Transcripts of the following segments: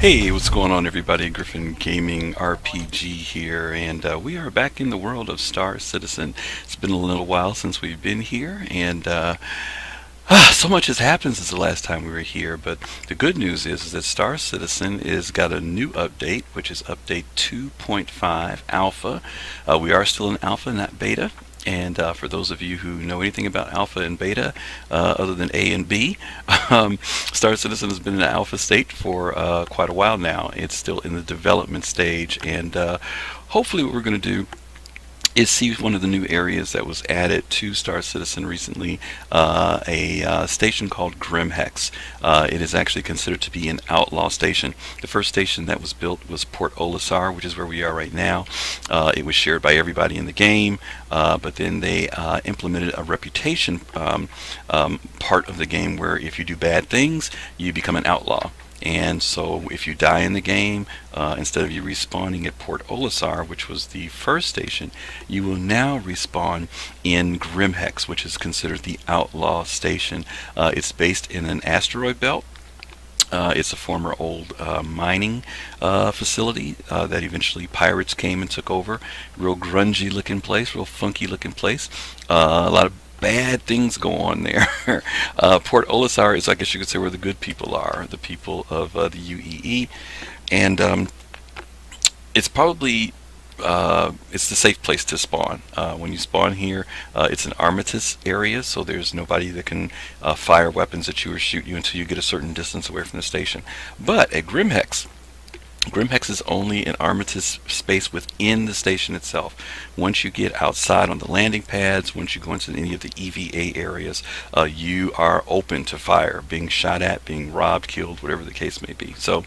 Hey, what's going on, everybody? Griffin Gaming RPG here, and we are back in the world of Star Citizen. It's been a little while since we've been here, and so much has happened since the last time we were here. But the good news is that Star Citizen is got a new update, which is update 2.5 alpha. We are still in alpha, not beta. And for those of you who know anything about alpha and beta, other than A and B, Star Citizen has been in the alpha state for quite a while now. It's still in the development stage, and hopefully what we're going to do is see one of the new areas that was added to Star Citizen recently, a station called GrimHex. It is actually considered to be an outlaw station. The first station that was built was Port Olisar, which is where we are right now. It was shared by everybody in the game, but then they implemented a reputation part of the game where if you do bad things, you become an outlaw. And so if you die in the game, instead of you respawning at Port Olisar, which was the first station, you will now respawn in GrimHex, which is considered the outlaw station. It's based in an asteroid belt. It's a former old mining facility that eventually pirates came and took over. Real grungy looking place, real funky looking place. A lot of bad things go on there. Port Olisar is, I guess you could say, where the good people are, the people of the UEE, and it's probably it's the safe place to spawn. When you spawn here, it's an armistice area, so there's nobody that can fire weapons at you or shoot you until you get a certain distance away from the station. But at GrimHex is only an armistice space within the station itself. Once you get outside on the landing pads, once you go into any of the EVA areas, you are open to fire, being shot at, being robbed, killed, whatever the case may be. So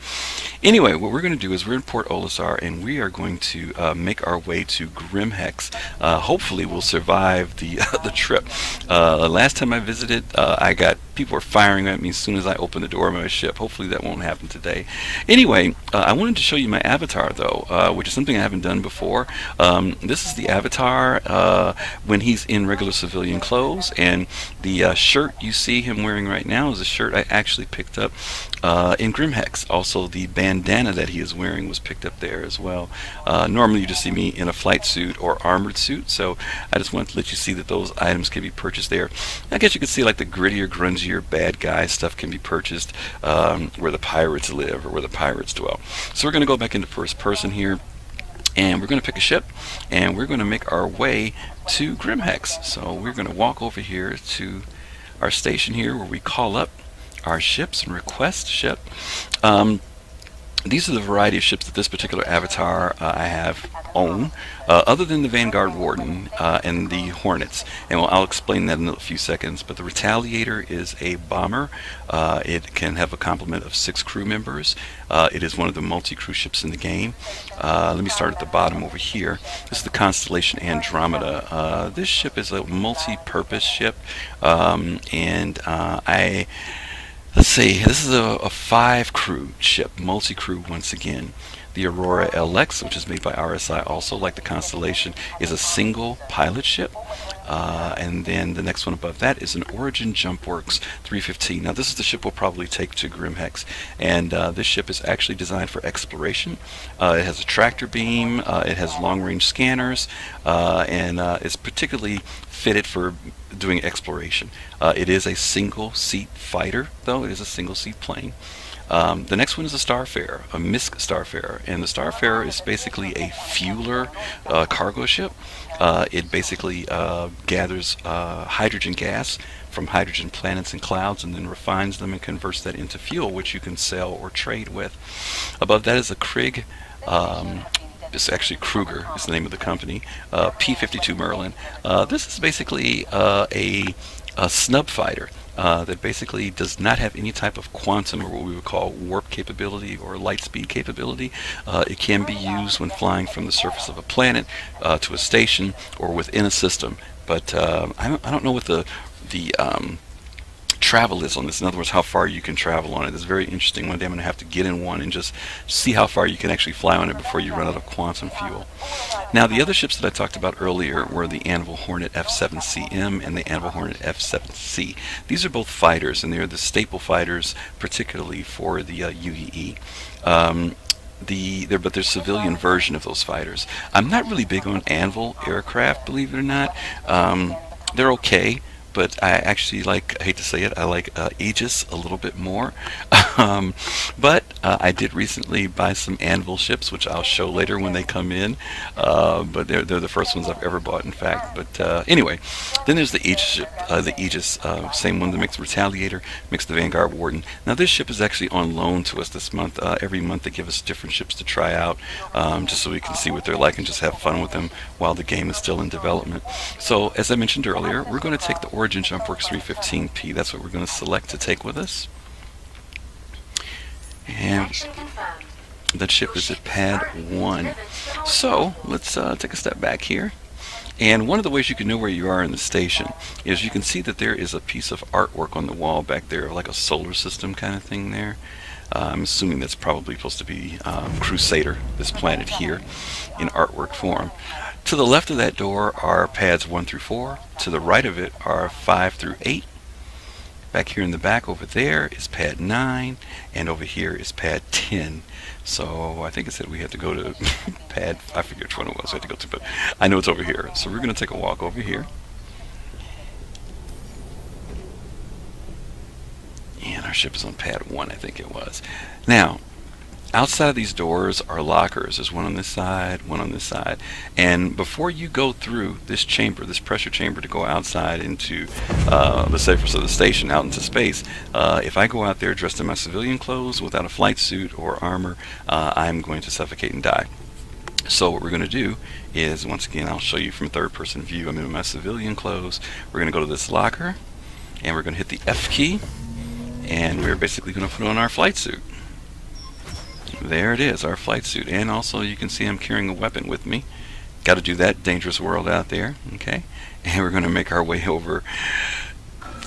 anyway, what we're going to do is we're in Port Olisar, and we are going to make our way to GrimHex. Hopefully we'll survive the the trip. Last time I visited, I got people were firing at me as soon as I opened the door of my ship. Hopefully that won't happen today. Anyway, I wanted to show you my avatar, though, which is something I haven't done before. This is the avatar when he's in regular civilian clothes, and the shirt you see him wearing right now is a shirt I actually picked up in GrimHex. Also, the bandana that he is wearing was picked up there as well. Normally you just see me in a flight suit or armored suit, so I just wanted to let you see that those items can be purchased there. I guess you could see like the grittier, grungier, bad guy stuff can be purchased where the pirates live or where the pirates dwell. So we're going to go back into first person here, and we're going to pick a ship, and we're going to make our way to GrimHex. So we're going to walk over here to our station here where we call up our ships and request ship. These are the variety of ships that this particular avatar I have own, other than the Vanguard Warden and the Hornets, and I'll explain that in a few seconds. But the Retaliator is a bomber. It can have a complement of 6 crew members. It is one of the multi-crew ships in the game. Let me start at the bottom over here. This is the Constellation Andromeda. This ship is a multi-purpose ship, Let's see, this is a 5-crew ship, multi-crew once again. The Aurora LX, which is made by RSI also, like the Constellation, is a single pilot ship. And then the next one above that is an Origin Jumpworks 315. Now this is the ship we'll probably take to GrimHex, and this ship is actually designed for exploration. It has a tractor beam, it has long-range scanners, and it's particularly fitted for doing exploration. It is a single-seat fighter, though. It is a single-seat plane. The next one is a Starfarer, a MISC Starfarer, and the Starfarer is basically a fueler cargo ship. It basically gathers hydrogen gas from hydrogen planets and clouds, and then refines them and converts that into fuel, which you can sell or trade with. Above that is a Krig. It's actually Kruger is the name of the company. P-52 Merlin. This is basically a snub fighter. That basically does not have any type of quantum, or what we would call warp capability or light speed capability. It can be used when flying from the surface of a planet to a station or within a system. But I don't know what the travel is on this. In other words, how far you can travel on it. It's very interesting. One day I'm going to have to get in one and just see how far you can actually fly on it before you run out of quantum fuel. Now, the other ships that I talked about earlier were the Anvil Hornet F7CM and the Anvil Hornet F7C. These are both fighters, and they're the staple fighters, particularly for the UEE. But there's civilian version of those fighters. I'm not really big on Anvil aircraft, believe it or not. They're okay, but I actually like, I hate to say it, I like Aegis a little bit more. But I did recently buy some Anvil ships, which I'll show later when they come in. But they're the first ones I've ever bought, in fact. But anyway, then there's the Aegis ship, same one that makes the Retaliator, makes the Vanguard Warden. Now this ship is actually on loan to us this month. Every month they give us different ships to try out, just so we can see what they're like and just have fun with them while the game is still in development. So as I mentioned earlier, we're going to take the Origin JumpWorks 315P. That's what we're going to select to take with us. And that ship is at pad 1. So let's take a step back here. And one of the ways you can know where you are in the station is you can see that there is a piece of artwork on the wall back there, like a solar system kind of thing there. I'm assuming that's probably supposed to be Crusader, this planet here, in artwork form. To the left of that door are pads 1 through 4. To the right of it are 5 through 8. Back here in the back over there is pad 9, and over here is pad 10. So I think it said we had to go to pad, I forget which one it was I had to go to, but I know it's over here. So we're going to take a walk over here. And our ship is on pad 1, I think it was. Now, outside of these doors are lockers. There's one on this side, one on this side. And before you go through this chamber, this pressure chamber, to go outside into the surface of the station, out into space, if I go out there dressed in my civilian clothes without a flight suit or armor, I'm going to suffocate and die. So what we're going to do is, once again, I'll show you from third-person view. I'm in my civilian clothes. We're going to go to this locker, and we're going to hit the F key, and we're basically going to put on our flight suit. There it is, our flight suit. And also you can see I'm carrying a weapon with me. Got to do that, dangerous world out there. Okay, and we're going to make our way over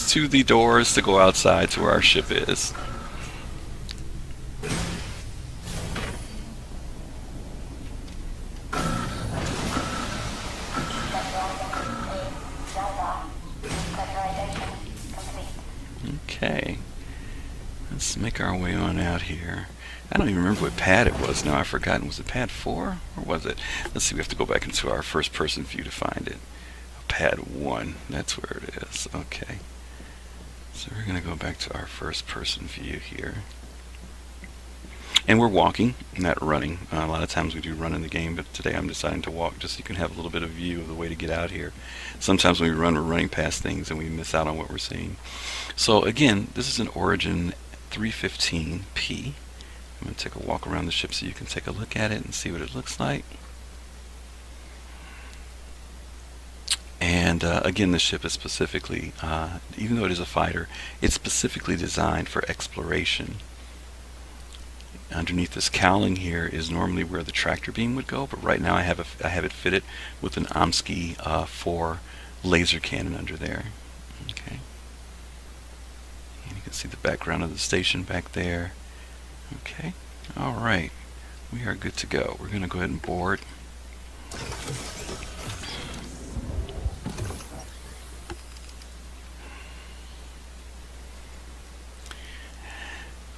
to the doors to go outside to where our ship is. Okay, let's make our way on out here. I don't even remember what pad it was now. I've forgotten. Was it pad 4 or was it? Let's see. We have to go back into our first-person view to find it. Pad 1. That's where it is. Okay. So we're going to go back to our first-person view here. And we're walking, not running. A lot of times we do run in the game, but today I'm deciding to walk just so you can have a little bit of view of the way to get out here. Sometimes when we run, we're running past things and we miss out on what we're seeing. So again, this is an Origin 315P. I'm going to take a walk around the ship so you can take a look at it and see what it looks like. And again, this ship is specifically, even though it is a fighter, it's specifically designed for exploration. Underneath this cowling here is normally where the tractor beam would go, but right now I have it fitted with an Omsky 4 laser cannon under there. Okay. And you can see the background of the station back there. Okay, alright, we are good to go. We're going to go ahead and board.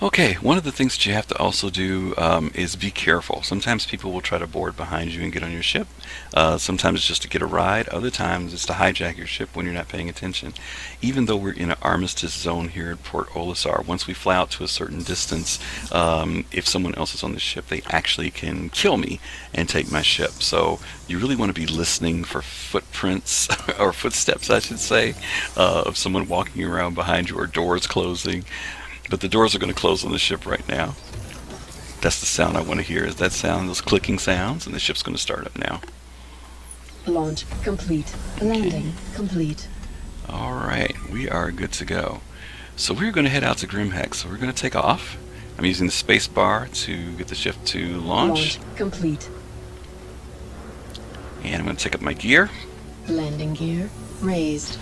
Okay, one of the things that you have to also do is be careful. Sometimes people will try to board behind you and get on your ship. Sometimes it's just to get a ride. Other times it's to hijack your ship when you're not paying attention. Even though we're in an armistice zone here at Port Olisar, once we fly out to a certain distance, if someone else is on the ship, they actually can kill me and take my ship. So you really want to be listening for footprints, or footsteps I should say, of someone walking around behind you or doors closing. But the doors are going to close on the ship right now. That's the sound I want to hear, is that sound, those clicking sounds, and the ship's going to start up now. Launch complete. Landing complete. Alright, we are good to go. So we're going to head out to GrimHex. So we're going to take off. I'm using the space bar to get the ship to launch. Launch complete. And I'm going to take up my gear. Landing gear raised.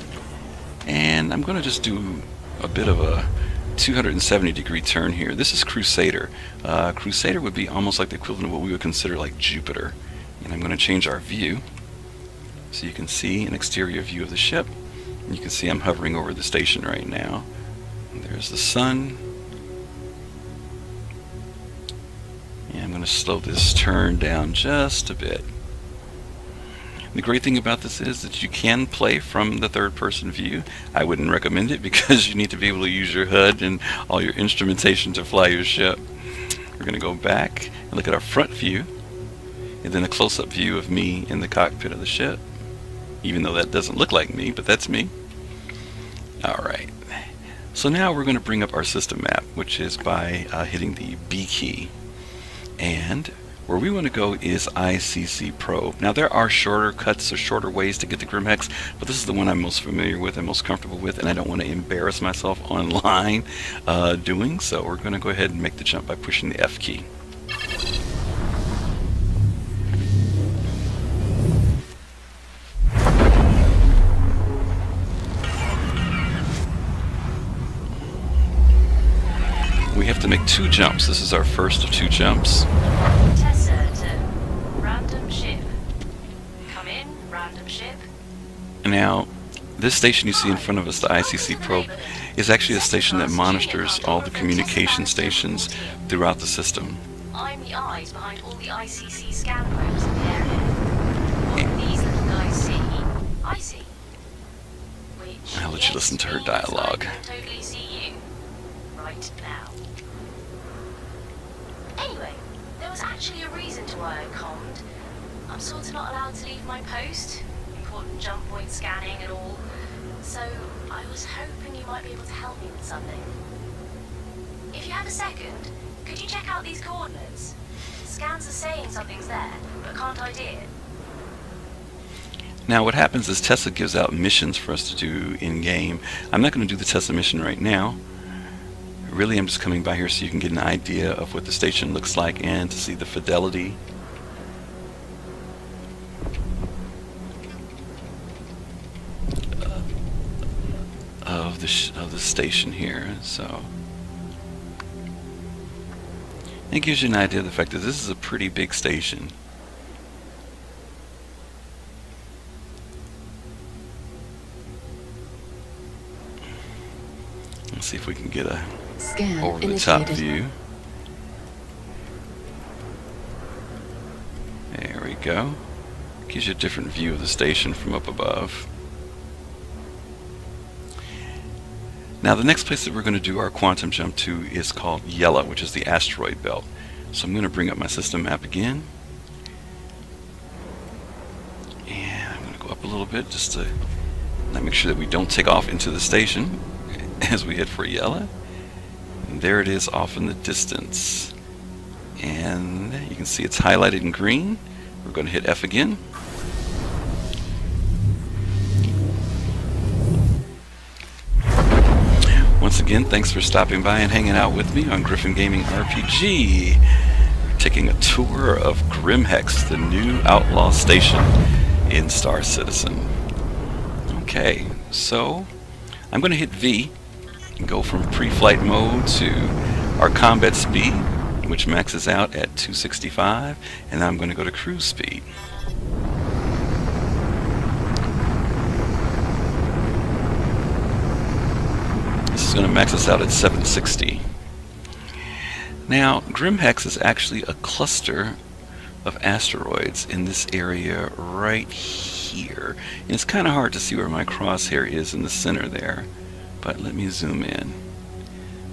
And I'm going to just do a bit of a 270-degree turn here. This is Crusader. Crusader would be almost like the equivalent of what we would consider like Jupiter. And I'm going to change our view so you can see an exterior view of the ship. And you can see I'm hovering over the station right now. And there's the sun. And I'm going to slow this turn down just a bit. The great thing about this is that you can play from the third-person view. I wouldn't recommend it because you need to be able to use your HUD and all your instrumentation to fly your ship. We're going to go back and look at our front view, and then a close-up view of me in the cockpit of the ship. Even though that doesn't look like me, but that's me. Alright. So now we're going to bring up our system map, which is by hitting the B key. And where we want to go is ICC Probe. Now there are shorter cuts or shorter ways to get to GrimHex, but this is the one I'm most familiar with and most comfortable with, and I don't want to embarrass myself online doing so. We're going to go ahead and make the jump by pushing the F key. We have to make 2 jumps. This is our first of 2 jumps. Now, this station you see in front of us, the ICC Probe, is actually a station that monitors all the communication stations throughout the system. I'm the eyes behind all the ICC scan probes in the area. What these little guys see, I see. Which I'll let you listen to her dialogue. I can totally see you right now. Anyway, there was actually a reason to why I commed. I'm sort of not allowed to leave my post. Important jump point scanning and all. So I was hoping you might be able to help me with something. If you have a second, could you check out these coordinates? Scans are saying something's there, but can't ID it. Now what happens is Tessa gives out missions for us to do in-game. I'm not going to do the Tessa mission right now. Really, I'm just coming by here so you can get an idea of what the station looks like and to see the fidelity of the station here. So it gives you an idea of the fact that this is a pretty big station. Let's see if we can get a Scan over the top initiated. view. There we go. Gives you a different view of the station from up above. Now the next place that we're going to do our quantum jump to is called Yellow, which is the Asteroid Belt. So I'm going to bring up my system map again. And I'm going to go up a little bit just to make sure that we don't take off into the station as we head for Yellow. And there it is off in the distance. And you can see it's highlighted in green. We're going to hit F again. Once again, thanks for stopping by and hanging out with me on GriffinGamingRPG. We're taking a tour of GrimHex, the new Outlaw Station in Star Citizen. Okay, so I'm going to hit V and go from pre-flight mode to our combat speed, which maxes out at 265, and I'm going to go to cruise speed. This is going to max us out at 760. Now, GrimHex is actually a cluster of asteroids in this area right here. And it's kind of hard to see where my crosshair is in the center there, but let me zoom in.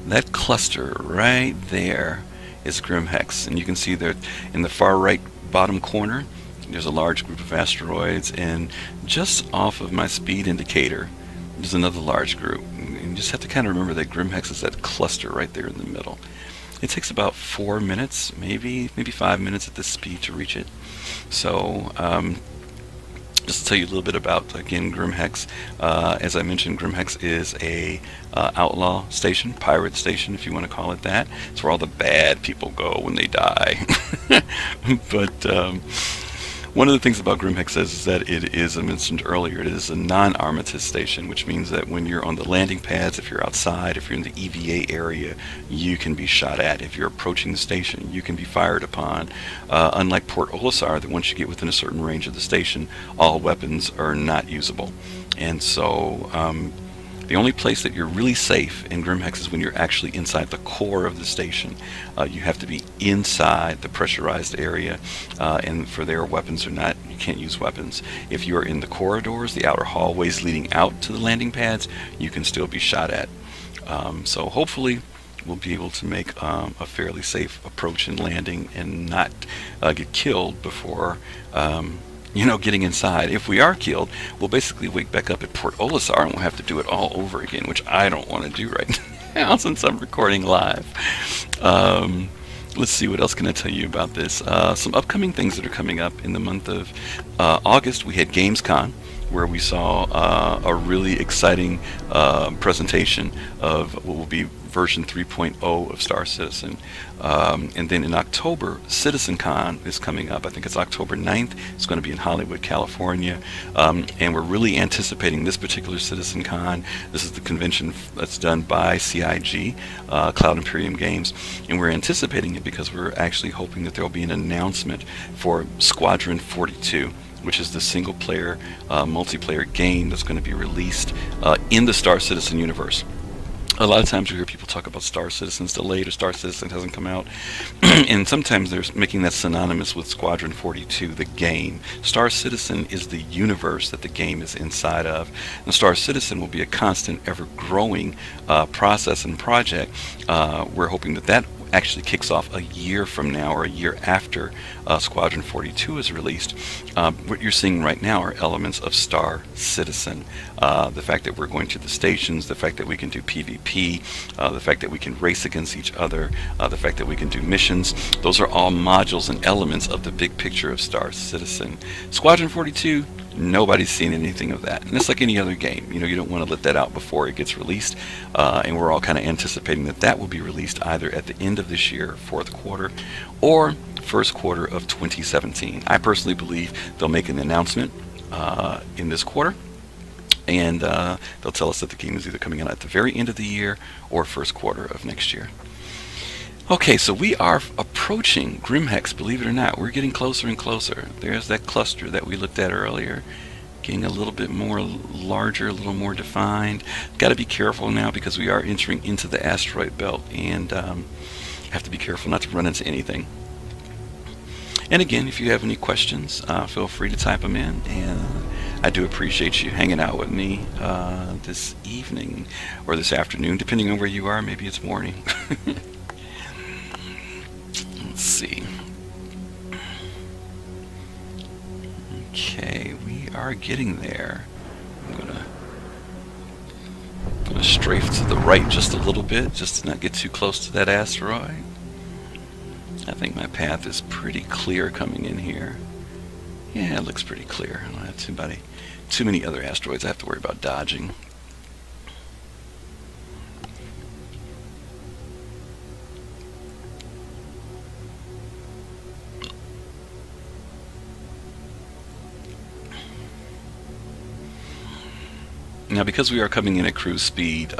That cluster right there is GrimHex, and you can see that in the far right bottom corner there's a large group of asteroids, and just off of my speed indicator there's another large group. And you just have to kind of remember that GrimHex is that cluster right there in the middle. It takes about 4 minutes, maybe 5 minutes at this speed to reach it. So just to tell you a little bit about, again, GrimHex. As I mentioned, GrimHex is a outlaw station, pirate station, if you want to call it that. It's where all the bad people go when they die. But One of the things about GrimHex says is that it is, I mentioned earlier, it is a non-armistice station, which means that when you're on the landing pads, if you're outside, if you're in the EVA area, you can be shot at. If you're approaching the station, you can be fired upon. Unlike Port Olisar, that once you get within a certain range of the station, all weapons are not usable. And so the only place that you're really safe in GrimHex is when you're actually inside the core of the station. You have to be inside the pressurized area, and for there, weapons are not, you can't use weapons. If you are in the corridors, the outer hallways leading out to the landing pads, you can still be shot at. So hopefully we'll be able to make a fairly safe approach and landing and not get killed before getting inside. If we are killed, we'll basically wake back up at Port Olisar and we'll have to do it all over again, which I don't want to do right now since I'm recording live. Let's see, what else can I tell you about this? Some upcoming things that are coming up in the month of August. We had Gamescom, where we saw a really exciting presentation of what will be version 3.0 of Star Citizen. And then in October, CitizenCon is coming up. I think it's October 9th. It's going to be in Hollywood, California. And we're really anticipating this particular CitizenCon. This is the convention that's done by CIG, Cloud Imperium Games. And we're anticipating it because we're actually hoping that there will be an announcement for Squadron 42, which is the single-player, multiplayer game that's going to be released in the Star Citizen universe. A lot of times you hear people talk about Star Citizen's delayed or Star Citizen hasn't come out, and sometimes they're making that synonymous with Squadron 42, the game. Star Citizen is the universe that the game is inside of, and Star Citizen will be a constant, ever-growing process and project. We're hoping that that actually kicks off a year from now, or a year after Squadron 42 is released. What you're seeing right now are elements of Star Citizen. The fact that we're going to the stations, the fact that we can do PvP, the fact that we can race against each other, the fact that we can do missions, those are all modules and elements of the big picture of Star Citizen. Squadron 42, nobody's seen anything of that. And it's like any other game. You don't want to let that out before it gets released. And we're all kind of anticipating that that will be released either at the end of this year, fourth quarter, or first quarter of 2017. I personally believe they'll make an announcement in this quarter, and they'll tell us that the game is either coming out at the very end of the year or first quarter of next year. Okay, so we are approaching GrimHex, believe it or not. We're getting closer and closer. There's that cluster that we looked at earlier, getting a little bit more larger, a little more defined. Got to be careful now because we are entering into the Asteroid Belt, and have to be careful not to run into anything. And again, if you have any questions, feel free to type them in, and I do appreciate you hanging out with me this evening or this afternoon, depending on where you are. Maybe it's morning. Let's see. Okay, we are getting there. I'm gonna strafe to the right just a little bit, just to not get too close to that asteroid. I think my path is pretty clear coming in here. Yeah, it looks pretty clear. I don't have too many other asteroids I have to worry about dodging. Now, because we are coming in at cruise speed,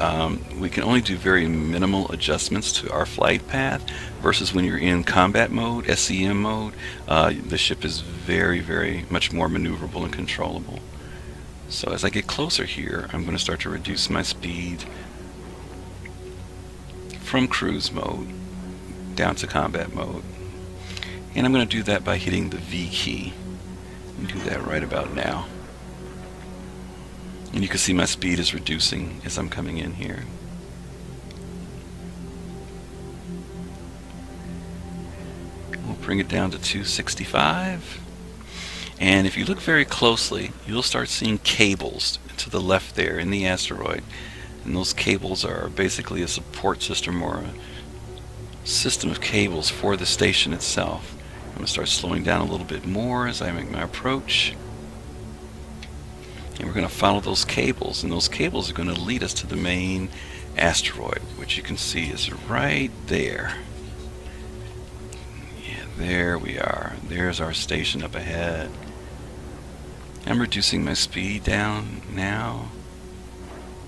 we can only do very minimal adjustments to our flight path versus when you're in combat mode, SCM mode. The ship is very, very much more maneuverable and controllable. So as I get closer here, I'm going to start to reduce my speed from cruise mode down to combat mode. And I'm going to do that by hitting the V key. And do that right about now. And you can see my speed is reducing as I'm coming in here. We'll bring it down to 265. And if you look very closely, you'll start seeing cables to the left there in the asteroid. And those cables are basically a support system or a system of cables for the station itself. I'm going to start slowing down a little bit more as I make my approach. And we're going to follow those cables, and those cables are going to lead us to the main asteroid, which you can see is right there. Yeah, there we are. There's our station up ahead. I'm reducing my speed down now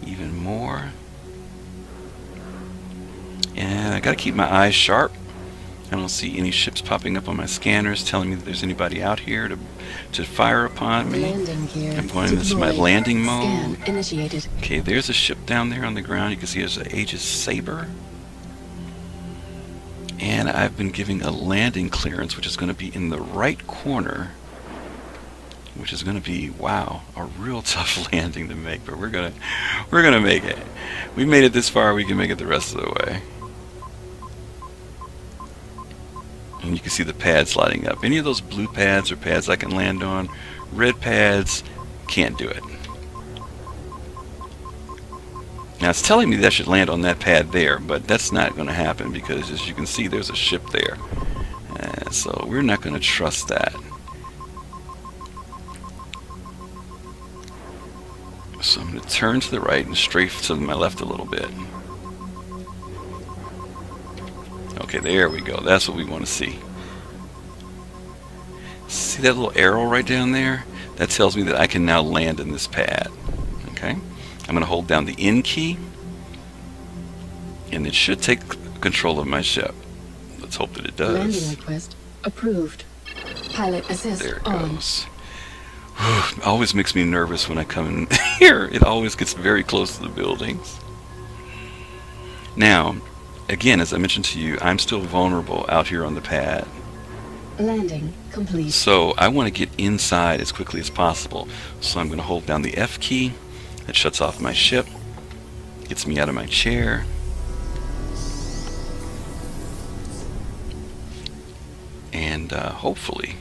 even more. And I gotta keep my eyes sharp. I don't see any ships popping up on my scanners telling me that there's anybody out here to fire upon me. Landing gear I'm going into my deployed. landing mode. Scan initiated. Okay, there's a ship down there on the ground. You can see there's an Aegis Saber. And I've been giving a landing clearance, which is going to be in the right corner, which is going to be, wow, a real tough landing to make, but we're gonna make it. We made it this far, we can make it the rest of the way. And you can see the pads lighting up. Any of those blue pads are pads I can land on. Red pads, can't do it. Now it's telling me that I should land on that pad there, but that's not going to happen because, as you can see, there's a ship there. So we're not going to trust that. So I'm going to turn to the right and strafe to my left a little bit. Okay, there we go. That's what we want to see. See that little arrow right down there? That tells me that I can now land in this pad. Okay? I'm going to hold down the N key, and it should take control of my ship. Let's hope that it does. Landing request approved. Pilot assist There it on. goes. It always makes me nervous when I come in here. It always gets very close to the buildings. Now, again, as I mentioned to you, I'm still vulnerable out here on the pad. Landing complete. So I want to get inside as quickly as possible. So I'm going to hold down the F key. That shuts off my ship. Gets me out of my chair. And hopefully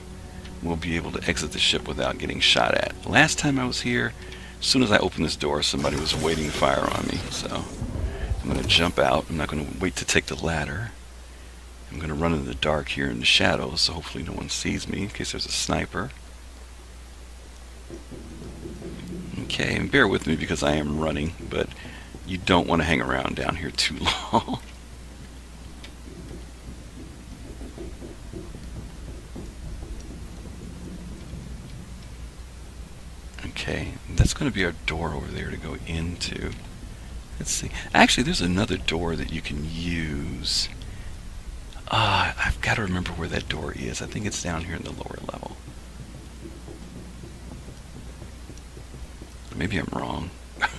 we'll be able to exit the ship without getting shot at. Last time I was here, as soon as I opened this door, somebody was waiting fire on me. So I'm going to jump out. I'm not going to wait to take the ladder. I'm going to run in the dark here in the shadows, so hopefully no one sees me in case there's a sniper. Okay, and bear with me because I am running, but you don't want to hang around down here too long. Okay, that's going to be our door over there to go into. Let's see. Actually, there's another door that you can use. I've got to remember where that door is. I think it's down here in the lower level. Maybe I'm wrong.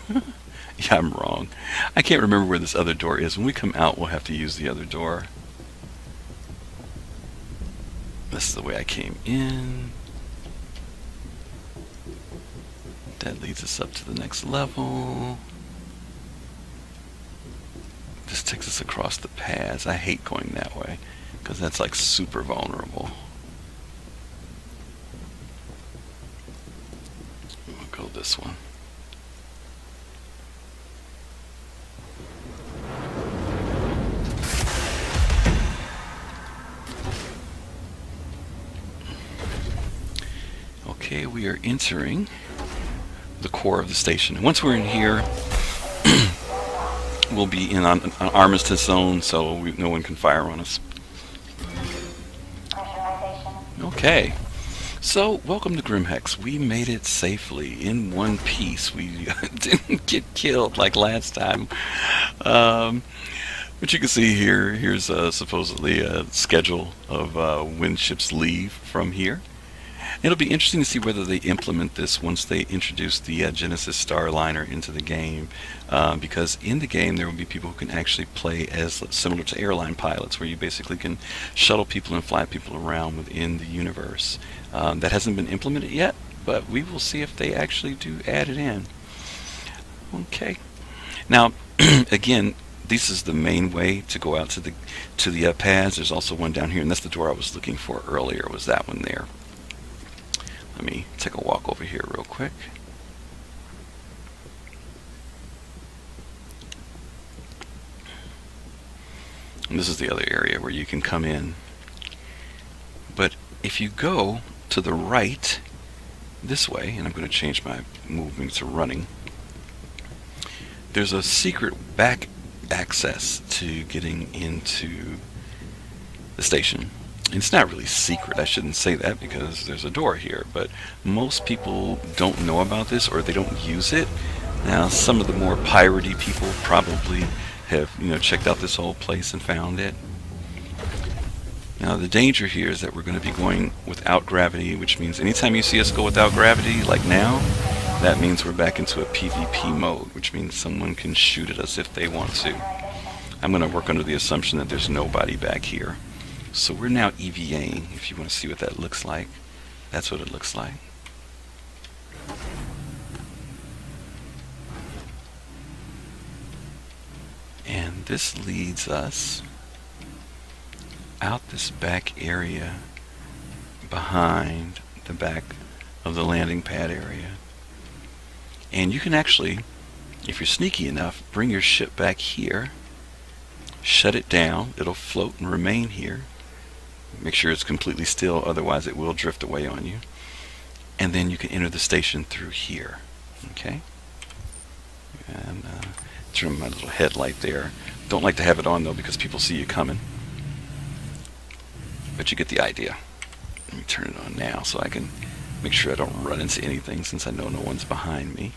Yeah, I'm wrong. I can't remember where this other door is. When we come out, we'll have to use the other door. This is the way I came in. That leads us up to the next level. This takes us across the paths. I hate going that way because that's like super vulnerable. We'll go this one. Okay, we are entering the core of the station. And once we're in here, we'll be in an armistice zone, so no one can fire on us. Okay, so welcome to GrimHex. We made it safely in one piece. We didn't get killed like last time. But you can see here, here's supposedly a schedule of when ships leave from here. It'll be interesting to see whether they implement this once they introduce the Genesis Starliner into the game, because in the game there will be people who can actually play as similar to airline pilots, where you basically can shuttle people and fly people around within the universe. That hasn't been implemented yet, but we will see if they actually do add it in. Okay. Now, again, this is the main way to go out to the pads. There's also one down here, and that's the door I was looking for earlier, was that one there. Let me take a walk over here real quick. And this is the other area where you can come in. But if you go to the right this way, and I'm going to change my moving to running, there's a secret back access to getting into the station. It's not really secret. I shouldn't say that because there's a door here, but most people don't know about this or they don't use it. Now, some of the more piratey people probably have, checked out this whole place and found it. Now, the danger here is that we're going to be going without gravity, which means anytime you see us go without gravity, like now, that means we're back into a PvP mode, which means someone can shoot at us if they want to. I'm going to work under the assumption that there's nobody back here. So we're now EVAing, if you want to see what that looks like. That's what it looks like. And this leads us out this back area behind the back of the landing pad area. And you can actually, if you're sneaky enough, bring your ship back here, shut it down, it'll float and remain here. Make sure it's completely still, otherwise it will drift away on you. And then you can enter the station through here. Okay? And turn my little headlight there. Don't like to have it on though because people see you coming. But you get the idea. Let me turn it on now so I can make sure I don't run into anything since I know no one's behind me.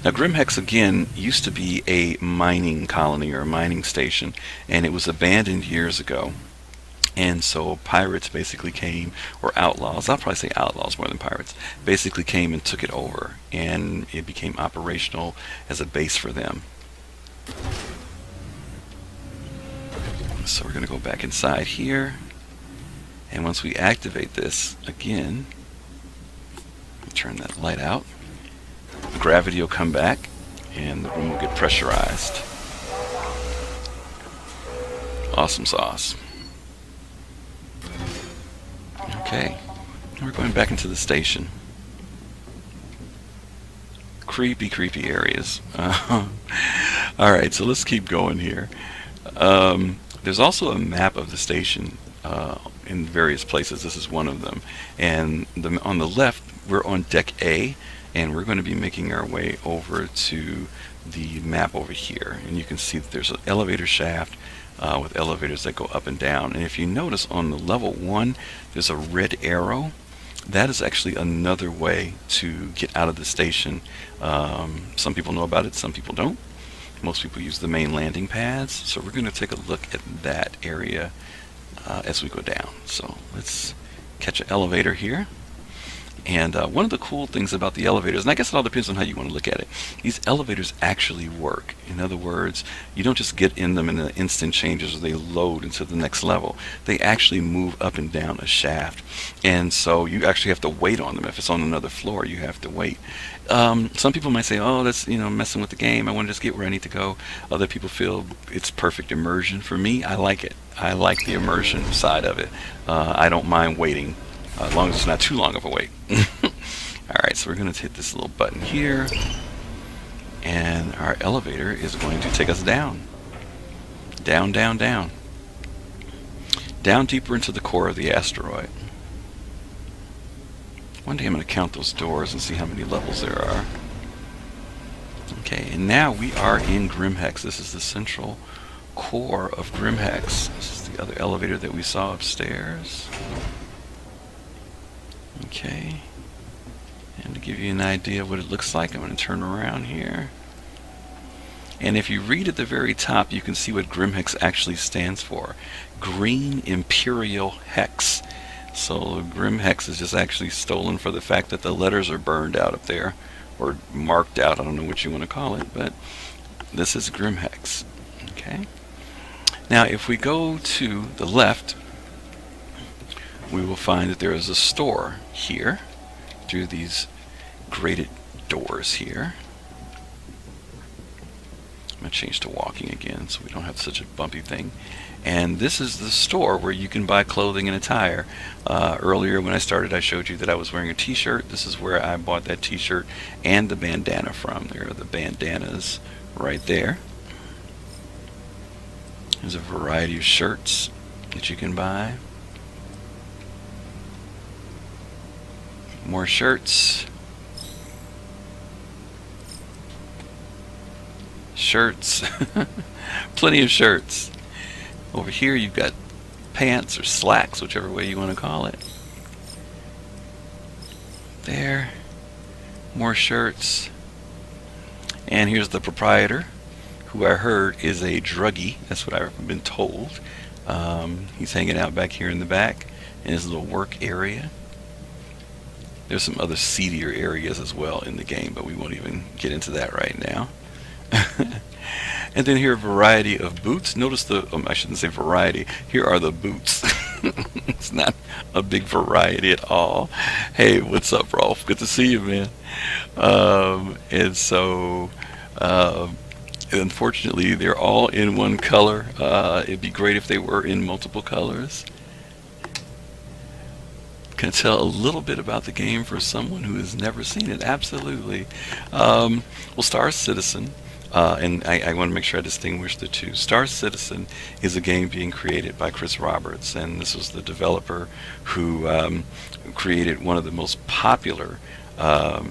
Now, GrimHex, again, used to be a mining colony or a mining station, and it was abandoned years ago. And so pirates basically came, or outlaws, I'll probably say outlaws more than pirates, basically came and took it over, and it became operational as a base for them. So we're going to go back inside here, and once we activate this again, turn that light out, gravity will come back and the room will get pressurized. Awesome sauce. Okay, we're going back into the station. Creepy areas. Alright, so let's keep going here. There's also a map of the station in various places. This is one of them. And on the left, we're on Deck A, and we're going to be making our way over to the map over here. And you can see that there's an elevator shaft with elevators that go up and down. And if you notice on the level 1, there's a red arrow. That is actually another way to get out of the station. Some people know about it, some people don't. Most people use the main landing pads. So we're going to take a look at that area as we go down. So let's catch an elevator here. And one of the cool things about the elevators, and I guess it all depends on how you want to look at it, these elevators actually work. In other words, you don't just get in them and the instant changes or they load into the next level. They actually move up and down a shaft. And so you actually have to wait on them. If it's on another floor, you have to wait. Some people might say, oh, that's messing with the game. I want to just get where I need to go. Other people feel it's perfect immersion. For me, I like it. I like the immersion side of it. I don't mind waiting. As long as it's not too long of a wait. Alright, so we're going to hit this little button here. And our elevator is going to take us down. Down, down, down. Down deeper into the core of the asteroid. One day I'm going to count those doors and see how many levels there are. Okay, and now we are in GrimHex. This is the central core of GrimHex. This is the other elevator that we saw upstairs. Okay, and to give you an idea of what it looks like, I'm going to turn around here. And if you read at the very top, you can see what GrimHex actually stands for. Green Imperial Hex. So GrimHex is just actually stolen for the fact that the letters are burned out up there, or marked out, I don't know what you want to call it, but this is GrimHex. Okay. Now if we go to the left, we will find that there is a store here through these grated doors here. I'm going to change to walking again so we don't have such a bumpy thing. And this is the store where you can buy clothing and attire. Earlier when I started, I showed you that I was wearing a t-shirt. This is where I bought that t-shirt and the bandana from. There are the bandanas right there. There's a variety of shirts that you can buy. More shirts. Shirts. Plenty of shirts. Over here you've got pants or slacks, whichever way you want to call it. There. More shirts. And here's the proprietor, who I heard is a druggie. That's what I've been told. He's hanging out back here in the back in his little work area. There's some other seedier areas as well in the game, but we won't even get into that right now. And then here are a variety of boots. Notice I shouldn't say variety. Here are the boots. It's not a big variety at all. Hey, what's up, Rolf? Good to see you, man. And so, unfortunately, they're all in one color. It'd be great if they were in multiple colors. Can tell a little bit about the game for someone who has never seen it. Absolutely. Well, Star Citizen, and I want to make sure I distinguish the two. Star Citizen is a game being created by Chris Roberts, and this was the developer who created one of the most popular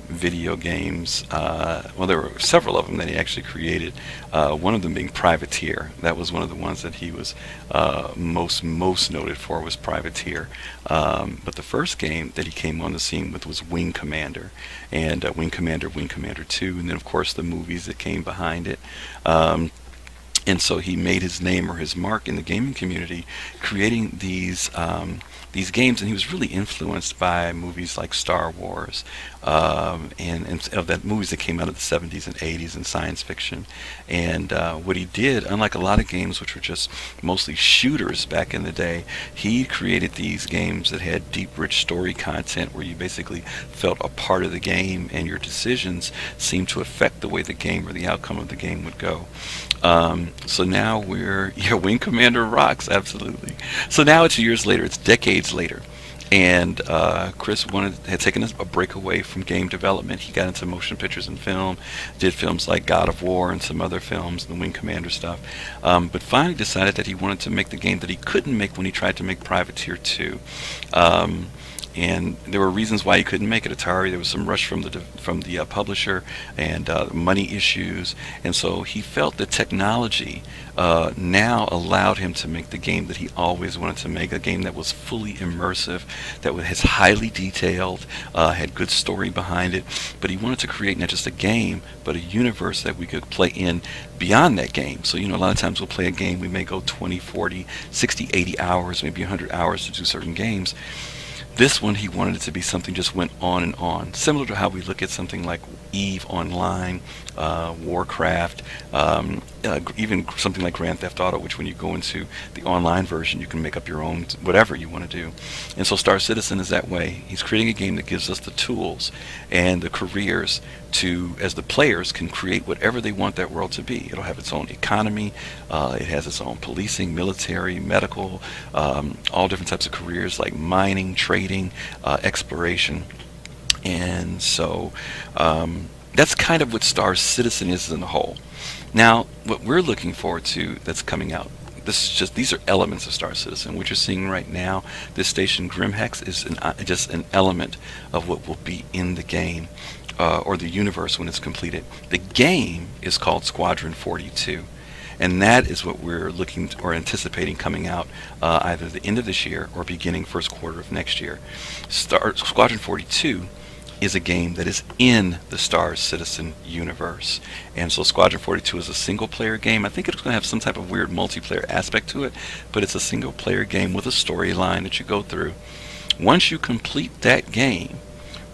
video games. Well, there were several of them that he actually created. One of them being Privateer. That was one of the ones that he was most noted for, was Privateer. But the first game that he came on the scene with was Wing Commander, and Wing Commander 2, and then of course the movies that came behind it. And so he made his name or his mark in the gaming community, creating these games, and he was really influenced by movies like Star Wars, and of that movies that came out of the 70s and 80s and science fiction. And what he did, unlike a lot of games which were just mostly shooters back in the day, he created these games that had deep, rich story content where you basically felt a part of the game, and your decisions seemed to affect the way the game or the outcome of the game would go. So now Wing Commander rocks, absolutely. So now it's years later, it's decades later, and Chris had taken a break away from game development. He got into motion pictures and film, did films like God of War and some other films, the Wing Commander stuff, but finally decided that he wanted to make the game that he couldn't make when he tried to make Privateer 2. And there were reasons why he couldn't make it. Atari, there was some rush from the publisher, and money issues, and so he felt that technology now allowed him to make the game that he always wanted to make, a game that was fully immersive, that was highly detailed, had good story behind it, but he wanted to create not just a game, but a universe that we could play in beyond that game. So, a lot of times we'll play a game, we may go 20, 40, 60, 80 hours, maybe 100 hours to do certain games. This one, he wanted it to be something just went on and on, similar to how we look at something like EVE Online, Warcraft, even something like Grand Theft Auto, which when you go into the online version, you can make up your own whatever you want to do. And so Star Citizen is that way. He's creating a game that gives us the tools and the careers to, as the players, can create whatever they want that world to be. It'll have its own economy, it has its own policing, military, medical, all different types of careers like mining, trading, exploration. And so that's kind of what Star Citizen is in a whole. Now, what we're looking forward to that's coming out, these are elements of Star Citizen. What you're seeing right now, this station GrimHex is just an element of what will be in the game, or the universe when it's completed. The game is called Squadron 42. And that is what we're looking or anticipating coming out either the end of this year or beginning first quarter of next year. Squadron 42 is a game that is in the Star Citizen universe. And so Squadron 42 is a single player game. I think it's going to have some type of weird multiplayer aspect to it, but it's a single player game with a storyline that you go through. Once you complete that game,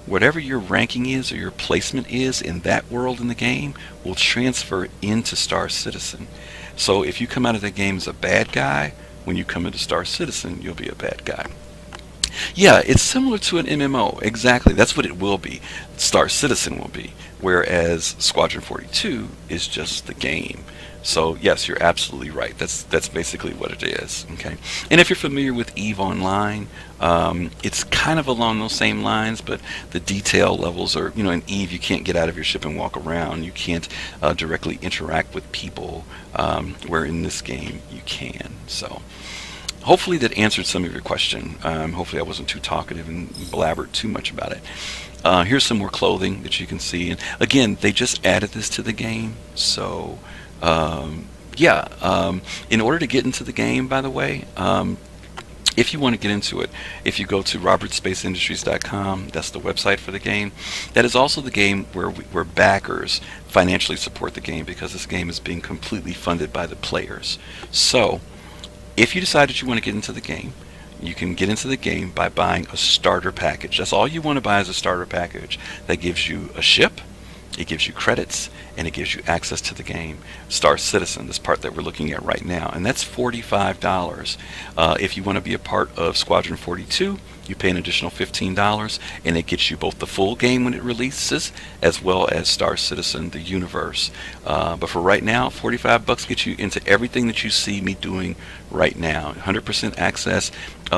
whatever your ranking is or your placement is in that world in the game will transfer into Star Citizen. So if you come out of the game as a bad guy, when you come into Star Citizen, you'll be a bad guy. Yeah, it's similar to an MMO. Exactly. That's what it will be. Star Citizen will be. Whereas Squadron 42 is just the game. So yes, you're absolutely right. That's basically what it is. Okay. And if you're familiar with EVE Online, it's kind of along those same lines, but the detail levels are, in EVE you can't get out of your ship and walk around. You can't directly interact with people, where in this game you can. So hopefully that answered some of your question. Hopefully I wasn't too talkative and blabbered too much about it. Here's some more clothing that you can see. And again, they just added this to the game, so Yeah, in order to get into the game, by the way, if you want to get into it, if you go to robertspaceindustries.com, that's the website for the game. That is also the game where backers financially support the game, because this game is being completely funded by the players. So, if you decide that you want to get into the game, you can get into the game by buying a starter package. That's all you want to buy, is a starter package that gives you a ship, it gives you credits, and it gives you access to the game. Star Citizen, this part that we're looking at right now, and that's $45. If you want to be a part of Squadron 42, you pay an additional $15, and it gets you both the full game when it releases, as well as Star Citizen, the universe. But for right now, $45 gets you into everything that you see me doing right now. 100% access.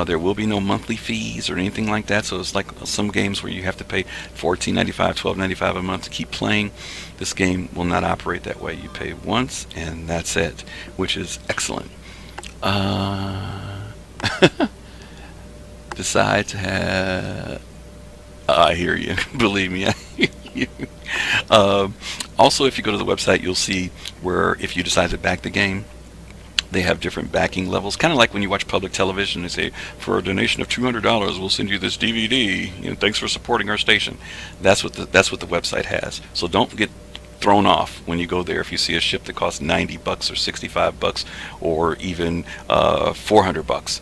There will be no monthly fees or anything like that. So it's like some games where you have to pay $14.95, $12.95 a month to keep playing. This game will not operate that way. You pay once, and that's it, which is excellent. Decide to have... I hear you. Believe me, I hear you. Also, if you go to the website, you'll see where if you decide to back the game, they have different backing levels. Kind of like when you watch public television, they say, for a donation of $200, we'll send you this DVD. Thanks for supporting our station. That's what the website has. So don't get thrown off when you go there if you see a ship that costs $90 or $65 or even $400.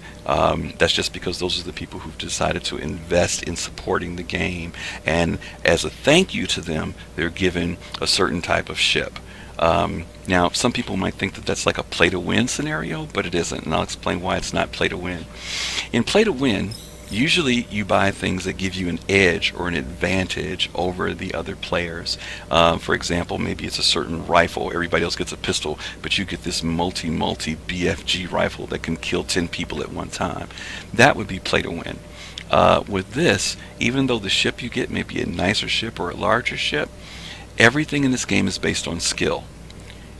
That's just because those are the people who've decided to invest in supporting the game, and as a thank you to them, they're given a certain type of ship. Now, some people might think that that's like a play to win scenario, but it isn't, and I'll explain why it's not play to win. In play to win, usually you buy things that give you an edge or an advantage over the other players. For example, maybe it's a certain rifle. Everybody else gets a pistol, but you get this multi BFG rifle that can kill 10 people at one time. That would be play to win. With this, even though the ship you get may be a nicer ship or a larger ship, everything in this game is based on skill.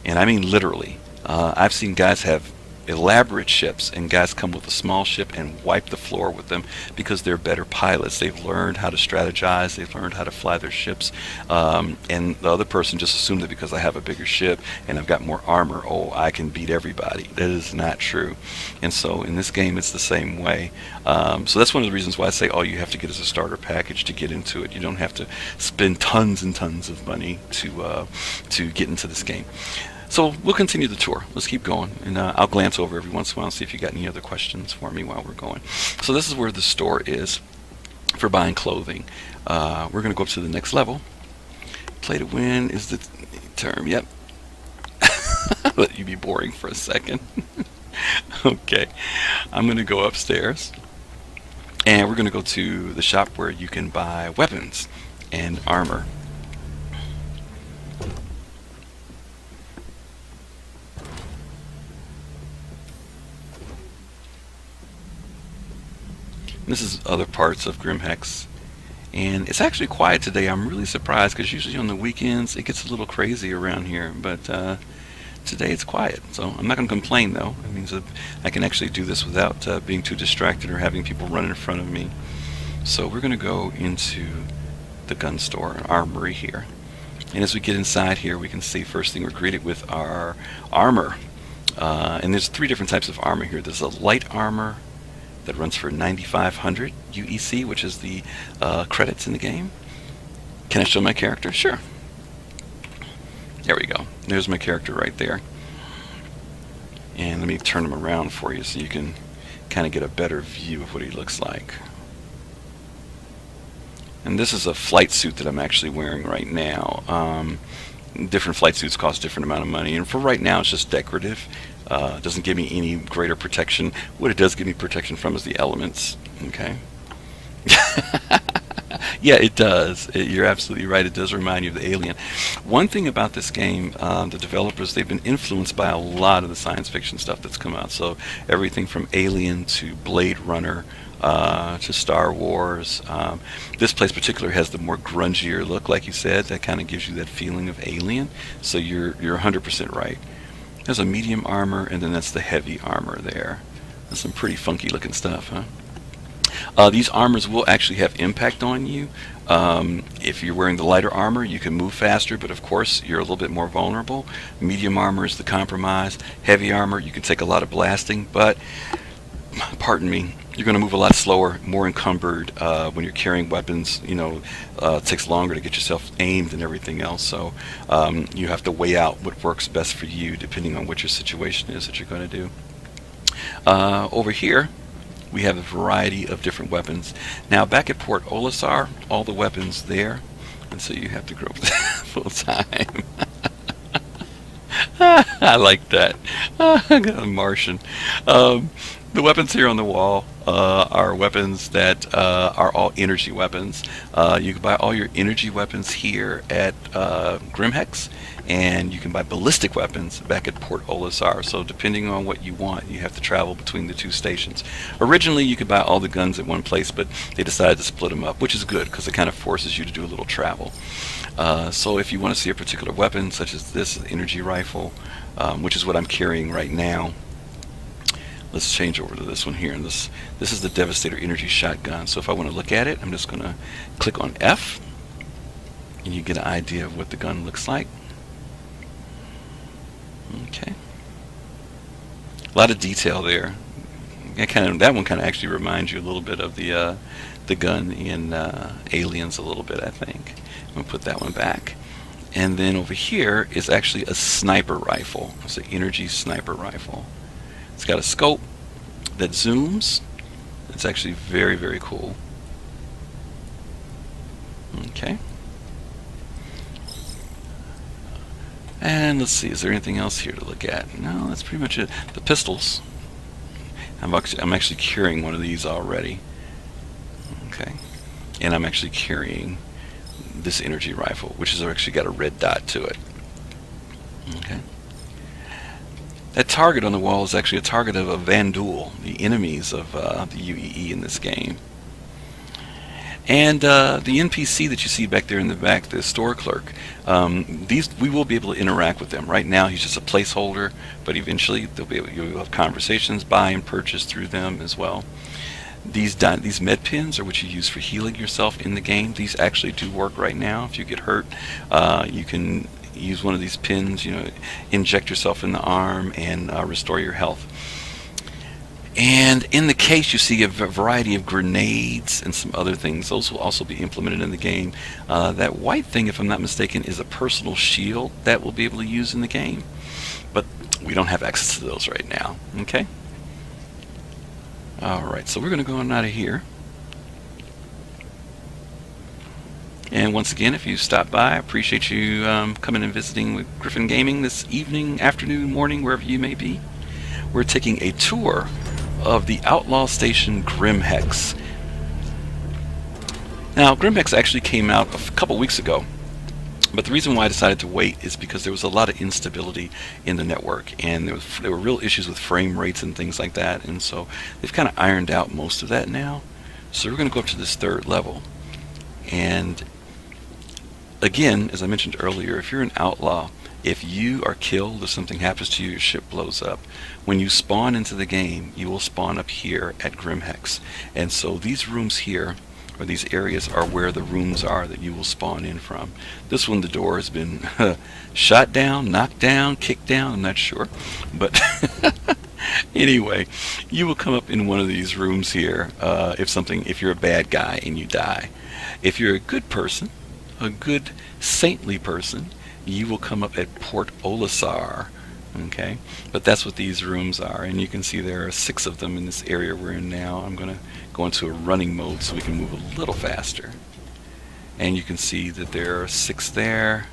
And I mean literally. I've seen guys have elaborate ships, and guys come with a small ship and wipe the floor with them because they're better pilots. They've learned how to strategize, they've learned how to fly their ships, and the other person just assumed that because I have a bigger ship and I've got more armor, oh, I can beat everybody. That is not true. And so in this game it's the same way. So that's one of the reasons why I say all you have to get is a starter package to get into it. You don't have to spend tons and tons of money to get into this game. So we'll continue the tour. Let's keep going, and I'll glance over every once in a while and see if you got any other questions for me while we're going. So this is where the store is for buying clothing. We're going to go up to the next level. Play to win is the term. Yep. Let you be boring for a second. Okay. I'm going to go upstairs, and we're going to go to the shop where you can buy weapons and armor. This is other parts of GrimHex, and it's actually quiet today. I'm really surprised because usually on the weekends it gets a little crazy around here, but today it's quiet, so I'm not going to complain though. It means that I can actually do this without being too distracted or having people running in front of me. So we're going to go into the gun store, armory here, and as we get inside here we can see first thing we're greeted with our armor, and there's three different types of armor here. There's a light armor that runs for 9,500 UEC, which is the credits in the game. Can I show my character? Sure. There we go. There's my character right there. And let me turn him around for you so you can kind of get a better view of what he looks like. And this is a flight suit that I'm actually wearing right now. Different flight suits cost a different amount of money, and for right now it's just decorative. It doesn't give me any greater protection. What it does give me protection from is the elements. Okay. Yeah, it does. You're absolutely right. It does remind you of the Alien. One thing about this game, the developers, they've been influenced by a lot of the science fiction stuff that's come out. So everything from Alien to Blade Runner to Star Wars. This place particularly has the more grungier look, like you said. That kind of gives you that feeling of Alien. So you're 100% right. There's a medium armor, and then that's the heavy armor there. That's some pretty funky looking stuff, huh? These armors will actually have impact on you. If you're wearing the lighter armor, you can move faster, but of course you're a little bit more vulnerable. Medium armor is the compromise. Heavy armor, you can take a lot of blasting, but pardon me, you're going to move a lot slower, more encumbered when you're carrying weapons. It takes longer to get yourself aimed and everything else. So you have to weigh out what works best for you depending on what your situation is that you're going to do. Over here, we have a variety of different weapons. Now, back at Port Olisar, all the weapons there, and so you have to grow full time. I like that. I got a Martian. The weapons here on the wall are weapons that are all energy weapons. You can buy all your energy weapons here at GrimHex, and you can buy ballistic weapons back at Port Olisar. So depending on what you want, you have to travel between the two stations. Originally, you could buy all the guns at one place, but they decided to split them up, which is good because it kind of forces you to do a little travel. So if you want to see a particular weapon, such as this energy rifle, which is what I'm carrying right now, let's change over to this one here. And this is the Devastator energy shotgun. So if I want to look at it, I'm just going to click on F, and you get an idea of what the gun looks like. Okay, a lot of detail there. That one kind of actually reminds you a little bit of the gun in Aliens a little bit, I think. I'm gonna put that one back. And then over here is actually a sniper rifle. It's an energy sniper rifle. It's got a scope that zooms. It's actually very, very cool. Okay. And let's see, is there anything else here to look at? No, that's pretty much it. The pistols. I'm actually carrying one of these already. Okay. And I'm actually carrying this energy rifle, which has actually got a red dot to it. Okay. That target on the wall is actually a target of a Vanduul, the enemies of the UEE in this game. And the NPC that you see back there in the back, the store clerk, we will be able to interact with them. Right now, he's just a placeholder, but eventually you'll have conversations, buy and purchase through them as well. These med pins are what you use for healing yourself in the game. These actually do work right now. If you get hurt, you can use one of these pins, inject yourself in the arm and restore your health. And in the case, you see a variety of grenades and some other things. Those will also be implemented in the game. That white thing, if I'm not mistaken, is a personal shield that we'll be able to use in the game. But we don't have access to those right now. Okay? Alright, so we're going to go on out of here. And once again, if you stop by, I appreciate you coming and visiting with Griffin Gaming this evening, afternoon, morning, wherever you may be. We're taking a tour of the Outlaw Station GrimHex. Now, GrimHex actually came out a couple weeks ago, but the reason why I decided to wait is because there was a lot of instability in the network, and there were real issues with frame rates and things like that, and so they've kind of ironed out most of that now. So we're going to go up to this third level. And again, as I mentioned earlier, if you're an outlaw, if you are killed or something happens to you, your ship blows up, when you spawn into the game, you will spawn up here at GrimHex. And so these rooms here, or these areas, are where the rooms are that you will spawn in from. This one, the door has been shot down, knocked down, kicked down, I'm not sure. But anyway, you will come up in one of these rooms here if you're a bad guy and you die. If you're a good person, a good saintly person, you will come up at Port Olisar. Okay, but that's what these rooms are, and you can see there are 6 of them in this area we're in now. I'm going to go into a running mode so we can move a little faster. And you can see that there are 6 there.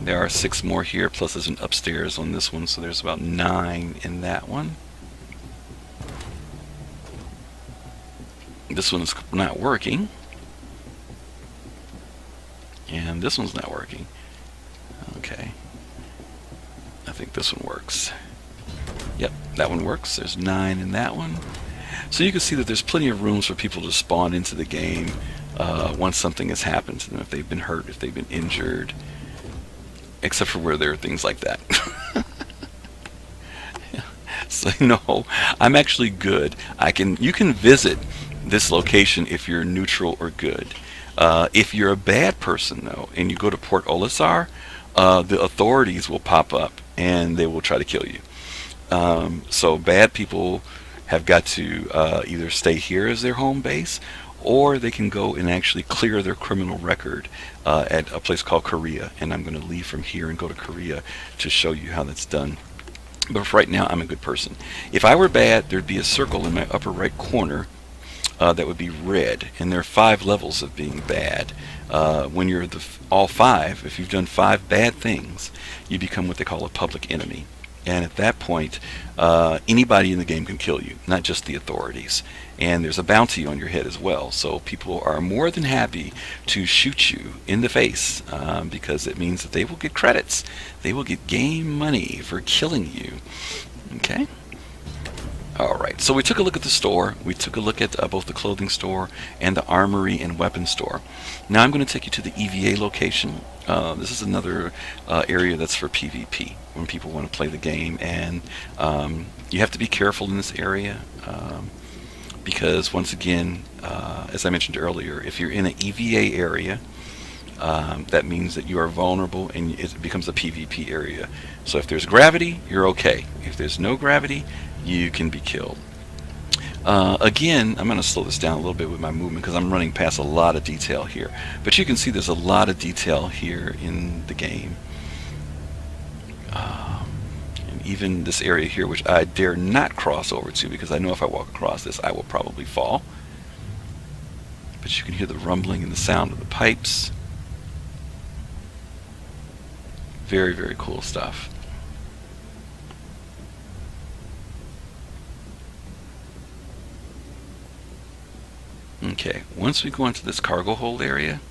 There are 6 more here, plus there's an upstairs on this one, so there's about 9 in that one. This one's not working. And this one's not working. Okay. I think this one works. Yep, that one works. There's 9 in that one. So you can see that there's plenty of rooms for people to spawn into the game once something has happened to them, if they've been hurt, if they've been injured, except for where there are things like that. Yes, no, I'm actually good. You can visit this location if you're neutral or good. If you're a bad person though, and you go to Port Olisar, the authorities will pop up and they will try to kill you. So bad people have got to either stay here as their home base, or they can go and actually clear their criminal record at a place called Korea. And I'm going to leave from here and go to Korea to show you how that's done. But for right now, I'm a good person. If I were bad, there'd be a circle in my upper right corner that would be red, and there are 5 levels of being bad. When you're all 5, if you've done 5 bad things, you become what they call a public enemy. And at that point, anybody in the game can kill you, not just the authorities. And there's a bounty on your head as well. So people are more than happy to shoot you in the face because it means that they will get credits. They will get game money for killing you. Okay? Alright, so we took a look at the store. We took a look at both the clothing store and the armory and weapon store. Now I'm going to take you to the EVA location. This is another area that's for PvP when people want to play the game, and you have to be careful in this area because once again, as I mentioned earlier, if you're in an EVA area, that means that you are vulnerable and it becomes a PvP area. So if there's gravity, you're okay. If there's no gravity, you can be killed. Again, I'm going to slow this down a little bit with my movement because I'm running past a lot of detail here. But you can see there's a lot of detail here in the game. And even this area here, which I dare not cross over to because I know if I walk across this, I will probably fall. But you can hear the rumbling and the sound of the pipes. Very, very cool stuff. Okay, once we go into this cargo hold area,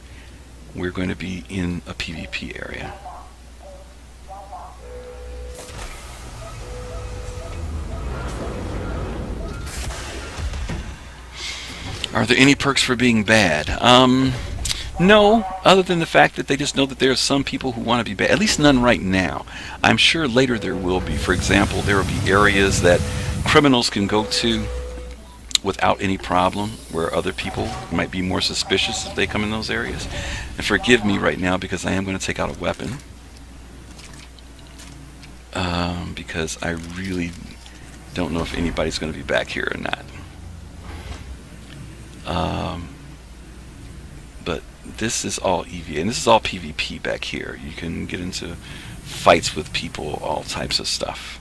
we're going to be in a PvP area. Are there any perks for being bad? No, other than the fact that they just know that there are some people who want to be bad. At least none right now. I'm sure later there will be. For example, there will be areas that criminals can go to without any problem, where other people might be more suspicious if they come in those areas. And forgive me right now because I am going to take out a weapon because I really don't know if anybody's going to be back here or not. But this is all EVA, and this is all PvP back here. You can get into fights with people, all types of stuff.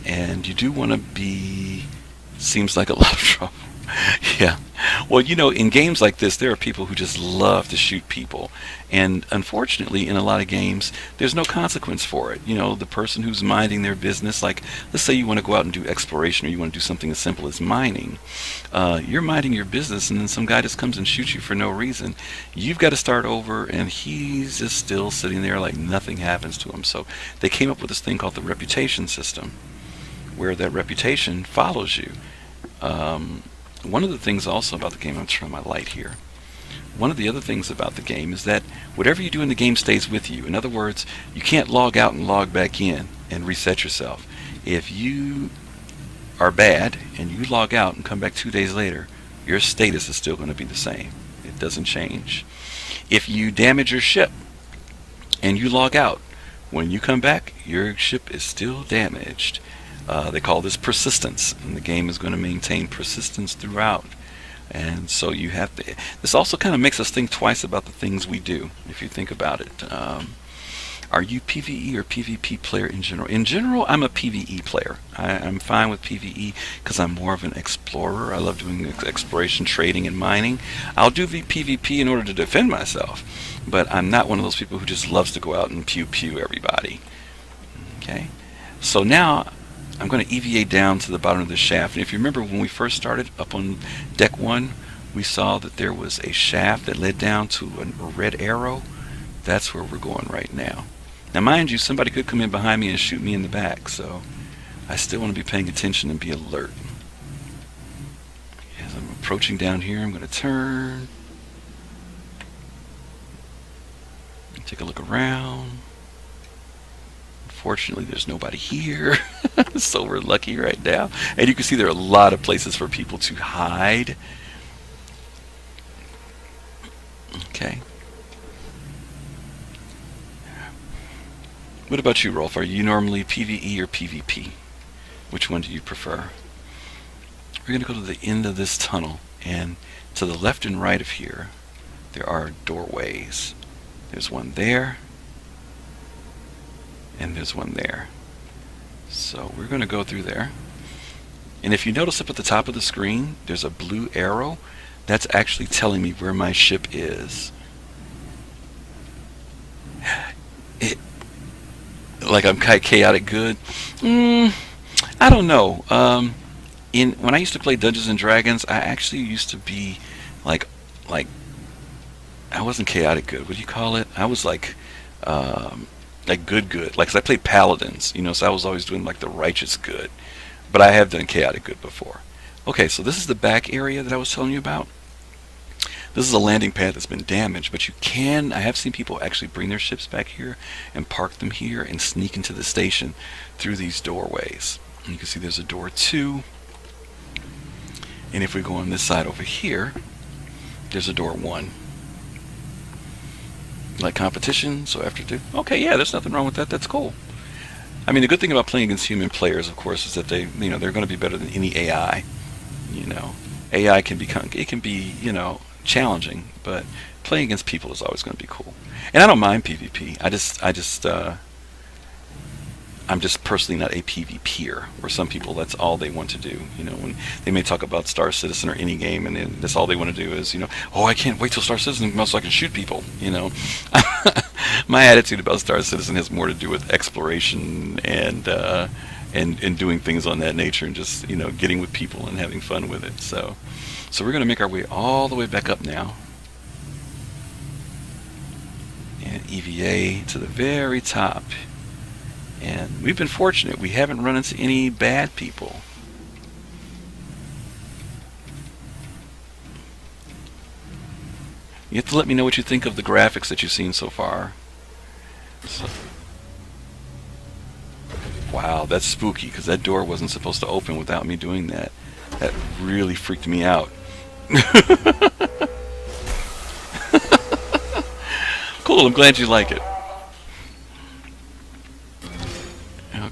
And you do want to be, seems like a lot of trouble. Yeah. Well, you know, in games like this, there are people who just love to shoot people. And unfortunately, in a lot of games, there's no consequence for it. You know, the person who's minding their business, like, let's say you want to go out and do exploration, or you want to do something as simple as mining. You're minding your business, and then some guy just comes and shoots you for no reason. You've got to start over, and he's just still sitting there like nothing happens to him. So they came up with this thing called the reputation system, where that reputation follows you. One of the things also about the game, I'm turning my light here. One of the other things about the game is that whatever you do in the game stays with you. In other words, you can't log out and log back in and reset yourself. If you are bad and you log out and come back 2 days later, your status is still going to be the same. It doesn't change. If you damage your ship and you log out, when you come back, your ship is still damaged. They call this persistence, and the game is going to maintain persistence throughout. And so you have to, this also kind of makes us think twice about the things we do, if you think about it. Are you PvE or PvP player in general? In general, I'm a PvE player. I'm fine with PvE because I'm more of an explorer. I love doing exploration, trading, and mining. I'll do PvP in order to defend myself, but I'm not one of those people who just loves to go out and pew-pew everybody. Okay? So now I'm going to EVA down to the bottom of the shaft. And if you remember when we first started up on deck 1, we saw that there was a shaft that led down to a red arrow. That's where we're going right now. Now mind you, somebody could come in behind me and shoot me in the back, so I still want to be paying attention and be alert. As I'm approaching down here, I'm going to turn, take a look around, Fortunately, there's nobody here, so we're lucky right now. And you can see there are a lot of places for people to hide. Okay. What about you, Rolf? Are you normally PvE or PvP? Which one do you prefer? We're going to go to the end of this tunnel, and to the left and right of here, there are doorways. There's one there, and there's one there. So we're going to go through there. And if you notice up at the top of the screen, there's a blue arrow. That's actually telling me where my ship is. Like I'm chaotic good? I don't know. When I used to play Dungeons and Dragons, I actually used to be like I wasn't chaotic good. What do you call it? I was like good. Like 'cause I played paladins, so I was always doing like the righteous good. But I have done chaotic good before. Okay, so this is the back area that I was telling you about. This is a landing pad that's been damaged, but I have seen people actually bring their ships back here and park them here and sneak into the station through these doorways. And you can see there's a door 2. And if we go on this side over here, there's a door 1. Like competition, so after 2. Okay, yeah, there's nothing wrong with that. That's cool. I mean, the good thing about playing against human players, of course, is that they're going to be better than any AI. AI can be challenging, but playing against people is always going to be cool. And I don't mind PvP. I'm just personally not a PvPer, where some people, that's all they want to do. When they may talk about Star Citizen or any game, and then that's all they want to do is, oh, I can't wait till Star Citizen comes so I can shoot people. My attitude about Star Citizen has more to do with exploration and doing things on that nature, and just getting with people and having fun with it. So we're going to make our way all the way back up now, and EVA to the very top. And we've been fortunate. We haven't run into any bad people. You have to let me know what you think of the graphics that you've seen so far. Wow, that's spooky, because that door wasn't supposed to open without me doing that. That really freaked me out. Cool, I'm glad you like it.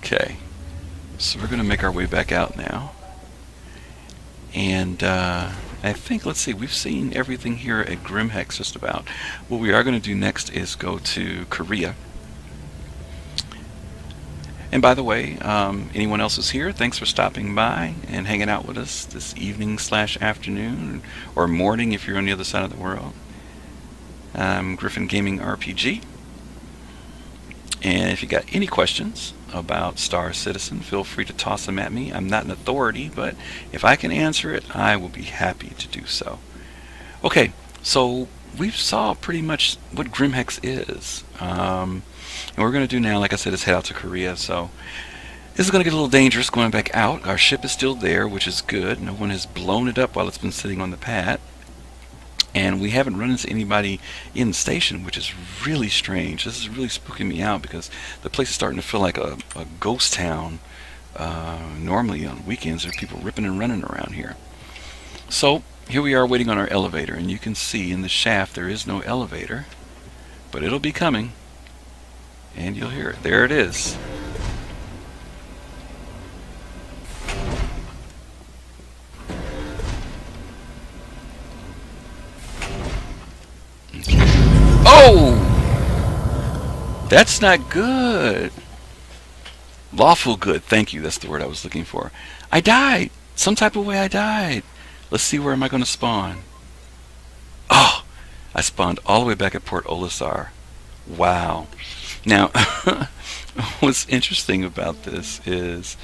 Okay, so we're going to make our way back out now. And I think, let's see, we've seen everything here at GrimHex just about. What we are going to do next is go to Korea. And by the way, anyone else who's here, thanks for stopping by and hanging out with us this evening / afternoon, or morning if you're on the other side of the world. I'm GriffinGamingRPG. And if you got any questions about Star Citizen, feel free to toss them at me. I'm not an authority, but if I can answer it, I will be happy to do so. Okay, so we've saw pretty much what GrimHex is. And what we're going to do now, like I said, is head out to Korea. So this is going to get a little dangerous going back out. Our ship is still there, which is good. No one has blown it up while it's been sitting on the pad. And we haven't run into anybody in the station, which is really strange. This is really spooking me out, because the place is starting to feel like a ghost town. Normally on weekends there are people ripping and running around here. So here we are waiting on our elevator, and you can see in the shaft there is no elevator, but it'll be coming, and you'll hear it. There it is. Oh! That's not good. Lawful good. Thank you. That's the word I was looking for. I died. Some type of way I died. Let's see, where am I going to spawn? Oh! I spawned all the way back at Port Olisar. Wow. Now, what's interesting about this is,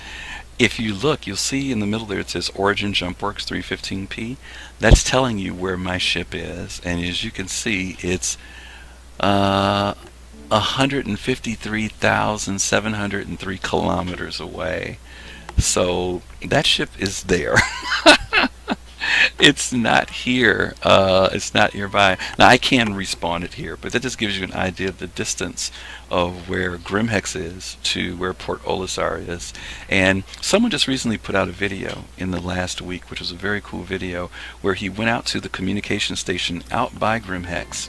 if you look, you'll see in the middle there it says Origin JumpWorks 315p. That's telling you where my ship is. And as you can see, it's 153,703 kilometers away. So that ship is there. It's not here. It's not nearby. Now I can respawn it here, but that just gives you an idea of the distance of where GrimHex is to where Port Olisar is. And someone just recently put out a video in the last week, which was a very cool video, where he went out to the communication station out by GrimHex.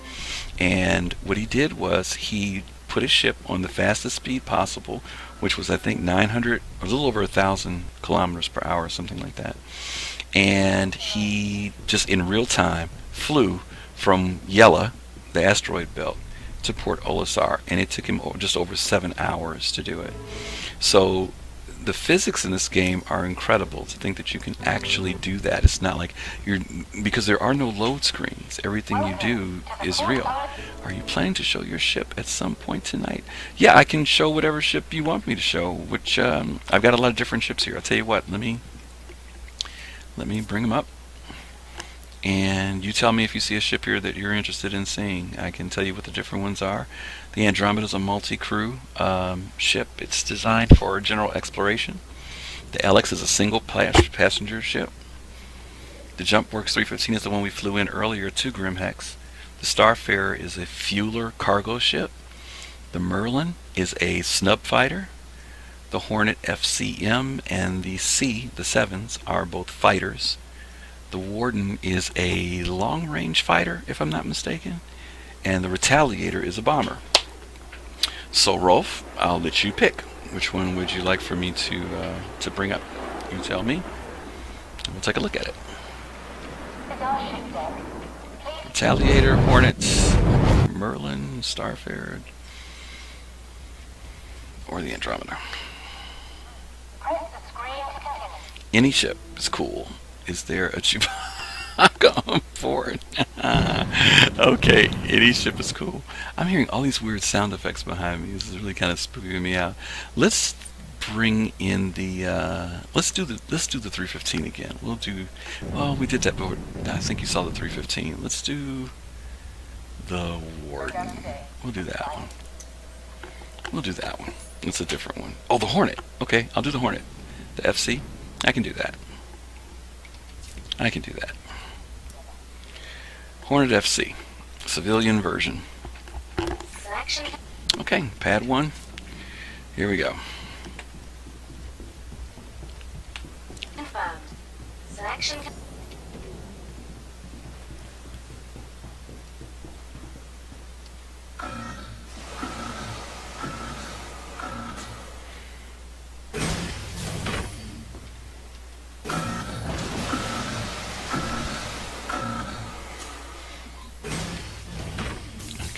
And what he did was he put his ship on the fastest speed possible, which was I think 900 or a little over 1,000 kilometers per hour, something like that. And he just in real time flew from Yela, the asteroid belt, to Port Olisar, and it took him just over 7 hours to do it. So the physics in this game are incredible to think that you can actually do that. It's not like you're, because there are no load screens. Everything you do is real. Are you planning to show your ship at some point tonight? Yeah, I can show whatever ship you want me to show, which I've got a lot of different ships here. I'll tell you what, let me bring them up. And you tell me if you see a ship here that you're interested in seeing. I can tell you what the different ones are. The Andromeda is a multi-crew ship. It's designed for general exploration. The LX is a single passenger ship. The JumpWorks 315 is the one we flew in earlier to GrimHex. The Starfarer is a fueler cargo ship. The Merlin is a snub fighter. The Hornet FCM and the C, the 7s, are both fighters. The Warden is a long-range fighter, if I'm not mistaken, and the Retaliator is a bomber. So, Rolf, I'll let you pick. Which one would you like for me to bring up? You tell me, and we'll take a look at it. Retaliator, Hornet, Merlin, Starfarer, or the Andromeda. Any ship is cool. Is there a cheap? I'm going for it. Okay, any ship is cool. I'm hearing all these weird sound effects behind me. This is really kind of spooking me out. Let's bring in the let's do the 315 again. We'll do, well, we did that before. I think you saw the 315. Let's do the Warden. We'll do that one. We'll do that one. It's a different one. Oh, the Hornet. Okay, I'll do the Hornet. The FC. I can do that. I can do that. Hornet FC, civilian version. Selection. Okay, pad 1. Here we go. Confirmed. Selection.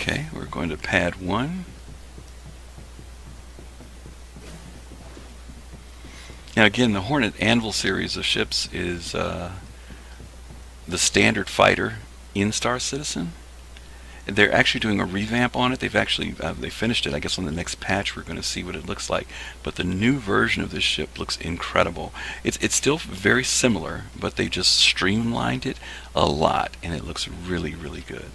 Okay, we're going to pad 1. Now again, the Hornet Anvil series of ships is the standard fighter in Star Citizen. They're actually doing a revamp on it. They've actually they finished it. I guess on the next patch we're going to see what it looks like. But the new version of this ship looks incredible. It's still very similar, but they just streamlined it a lot, and it looks really, really good.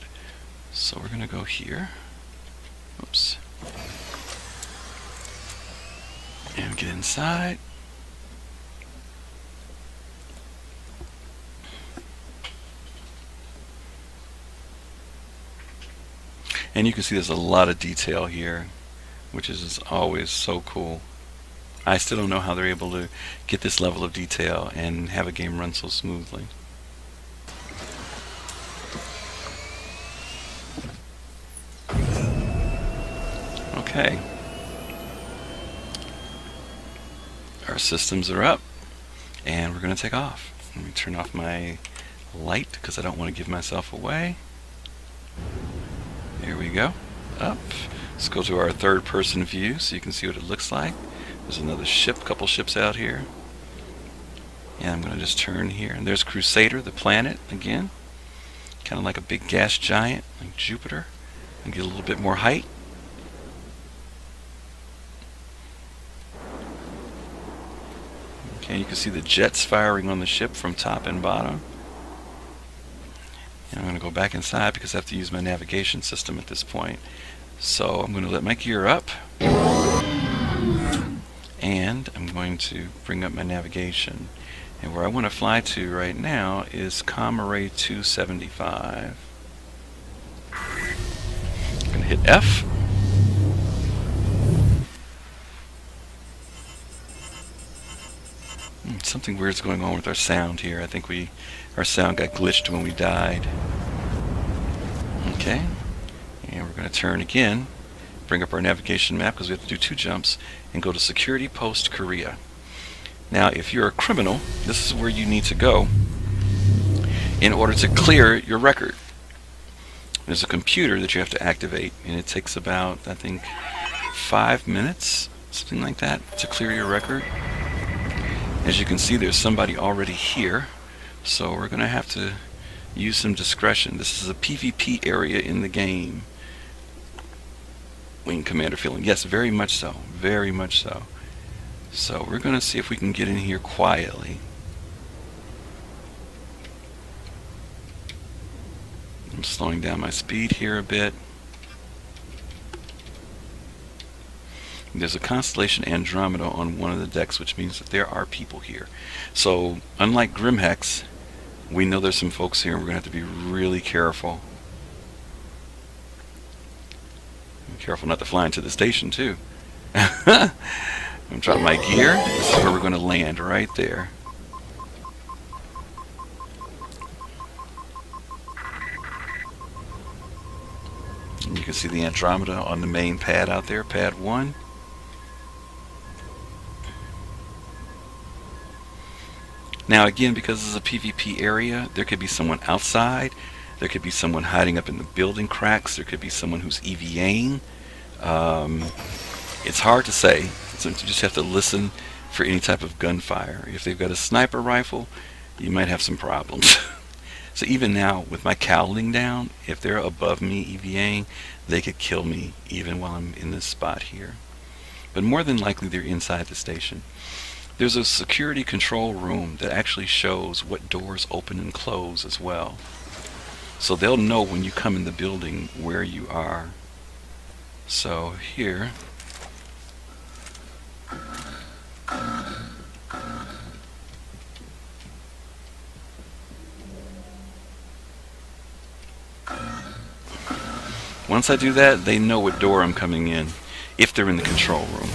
So we're going to go here. Oops. And get inside. And you can see there's a lot of detail here, which is always so cool. I still don't know how they're able to get this level of detail and have a game run so smoothly. Okay. Our systems are up, and we're going to take off. Let me turn off my light because I don't want to give myself away. Here we go. Up. Let's go to our third person view so you can see what it looks like. There's another ship, couple ships out here. And I'm going to just turn here. And there's Crusader, the planet, again. Kind of like a big gas giant, like Jupiter. And get a little bit more height. Okay, you can see the jets firing on the ship from top and bottom. And I'm going to go back inside because I have to use my navigation system at this point. So I'm going to let my gear up. And I'm going to bring up my navigation. And where I want to fly to right now is Array 275. I'm going to hit F. Something weird's going on with our sound here. I think our sound got glitched when we died. Okay. And we're going to turn again, bring up our navigation map because we have to do 2 jumps, and go to Security Post Korea. Now, if you're a criminal, this is where you need to go in order to clear your record. There's a computer that you have to activate, and it takes about, I think, 5 minutes, something like that, to clear your record. As you can see, there's somebody already here, so we're going to have to use some discretion. This is a PvP area in the game. Wing Commander feeling. Yes, very much so. Very much so. So we're going to see if we can get in here quietly. I'm slowing down my speed here a bit. There's a Constellation Andromeda on one of the decks, which means that there are people here. So, unlike GrimHex, we know there's some folks here, and we're going to have to be really careful. Be careful not to fly into the station, too. I'm dropping my gear. This is where we're going to land, right there. And you can see the Andromeda on the main pad out there, pad 1. Now again, because this is a PvP area, there could be someone outside, there could be someone hiding up in the building cracks, there could be someone who's EVAing. It's hard to say, so you just have to listen for any type of gunfire. If they've got a sniper rifle, you might have some problems. So even now, with my cowling down, if they're above me EVAing, they could kill me even while I'm in this spot here. But more than likely, they're inside the station. There's a security control room that actually shows what doors open and close as well. So they'll know when you come in the building where you are. So here, once I do that, they know what door I'm coming in if they're in the control room.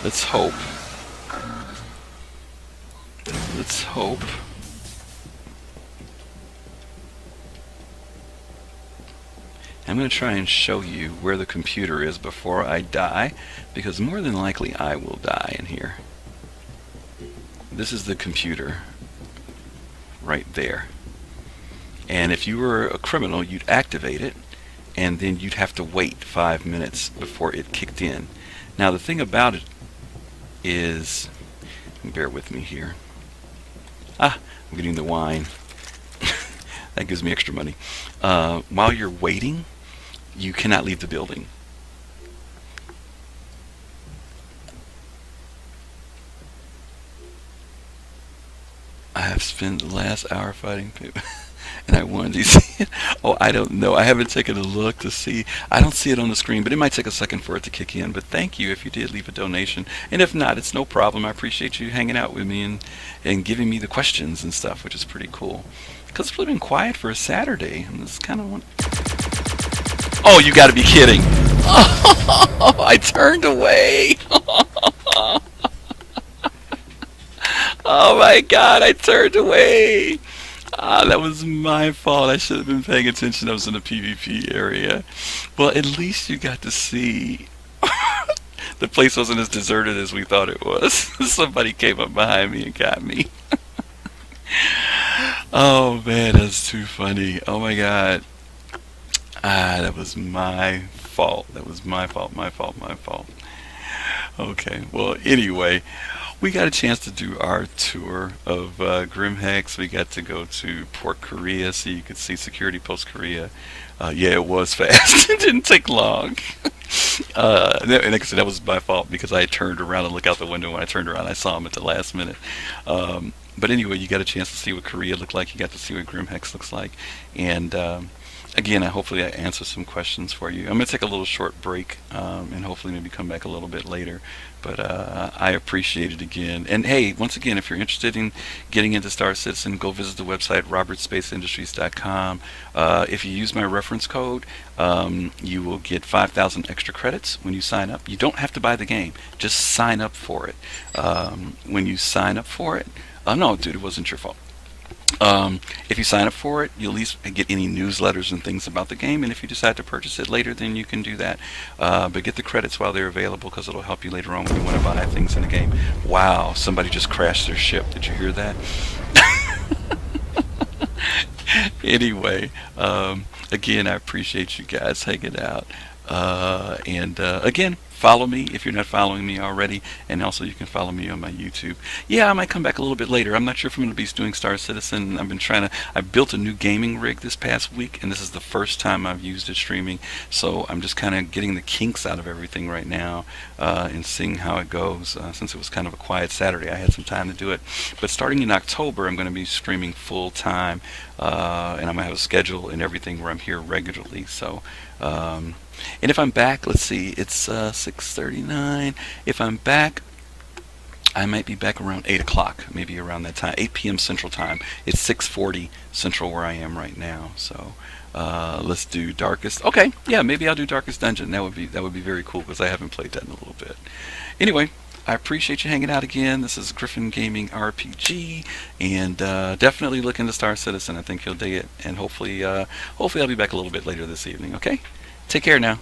Let's hope. Let's hope. I'm going to try and show you where the computer is before I die, because more than likely I will die in here. This is the computer right there. And if you were a criminal, you'd activate it, and then you'd have to wait 5 minutes before it kicked in. Now the thing about it is, bear with me here. I'm getting the wine. That gives me extra money. While you're waiting, you cannot leave the building. I have spent the last hour fighting people. And I wanted to see it. Oh, I don't know. I haven't taken a look to see. I don't see it on the screen, but it might take a second for it to kick in. But thank you if you did leave a donation. And if not, it's no problem. I appreciate you hanging out with me and giving me the questions and stuff, which is pretty cool. Because it's really been quiet for a Saturday. And this kind of one. Oh, you got to be kidding. Oh, I turned away. Oh my God, I turned away. That was my fault. I should have been paying attention. I was in a PvP area. Well, at least you got to see. The place wasn't as deserted as we thought it was. Somebody came up behind me and got me. Oh man, that's too funny. Oh my God. That was my fault. That was my fault, my fault, my fault. Okay, well, anyway. We got a chance to do our tour of GrimHex. We got to go to Port Korea so you could see Security Post Korea. Yeah, it was fast. It didn't take long. And like I said, that was my fault because I turned around and looked out the window. When I turned around, I saw him at the last minute. But anyway, you got a chance to see what Korea looked like. You got to see what GrimHex looks like, and again, hopefully I answer some questions for you. I'm going to take a little short break, and hopefully maybe come back a little bit later. But I appreciate it again. And hey, once again, if you're interested in getting into Star Citizen, go visit the website robertspaceindustriescom. If you use my reference code, you will get 5,000 extra credits when you sign up. You don't have to buy the game; just sign up for it. When you sign up for it, no, dude, it wasn't your fault. If you sign up for it, you'll at least get any newsletters and things about the game. And if you decide to purchase it later, then you can do that. But get the credits while they're available, because it'll help you later on when you want to buy things in the game. Wow, somebody just crashed their ship. Did you hear that? Anyway, again, I appreciate you guys hanging out. And again, follow me if you're not following me already, and also you can follow me on my YouTube. Yeah, I might come back a little bit later. I'm not sure if I'm going to be doing Star Citizen. I built a new gaming rig this past week, and this is the first time I've used it streaming, so I'm just kind of getting the kinks out of everything right now, and seeing how it goes. Since it was kind of a quiet Saturday, I had some time to do it. But starting in October, I'm going to be streaming full time, and I'm going to have a schedule and everything where I'm here regularly. So, and if I'm back, let's see, it's 6:39. If I'm back, I might be back around 8 o'clock, maybe around that time, 8 p.m. Central Time. It's 6:40 Central where I am right now. So let's do Darkest. Okay, yeah, maybe I'll do Darkest Dungeon. That would be very cool, because I haven't played that in a little bit. Anyway, I appreciate you hanging out again. This is Griffin Gaming RPG, and definitely look into Star Citizen. I think you'll dig it, and hopefully I'll be back a little bit later this evening. Okay, take care now.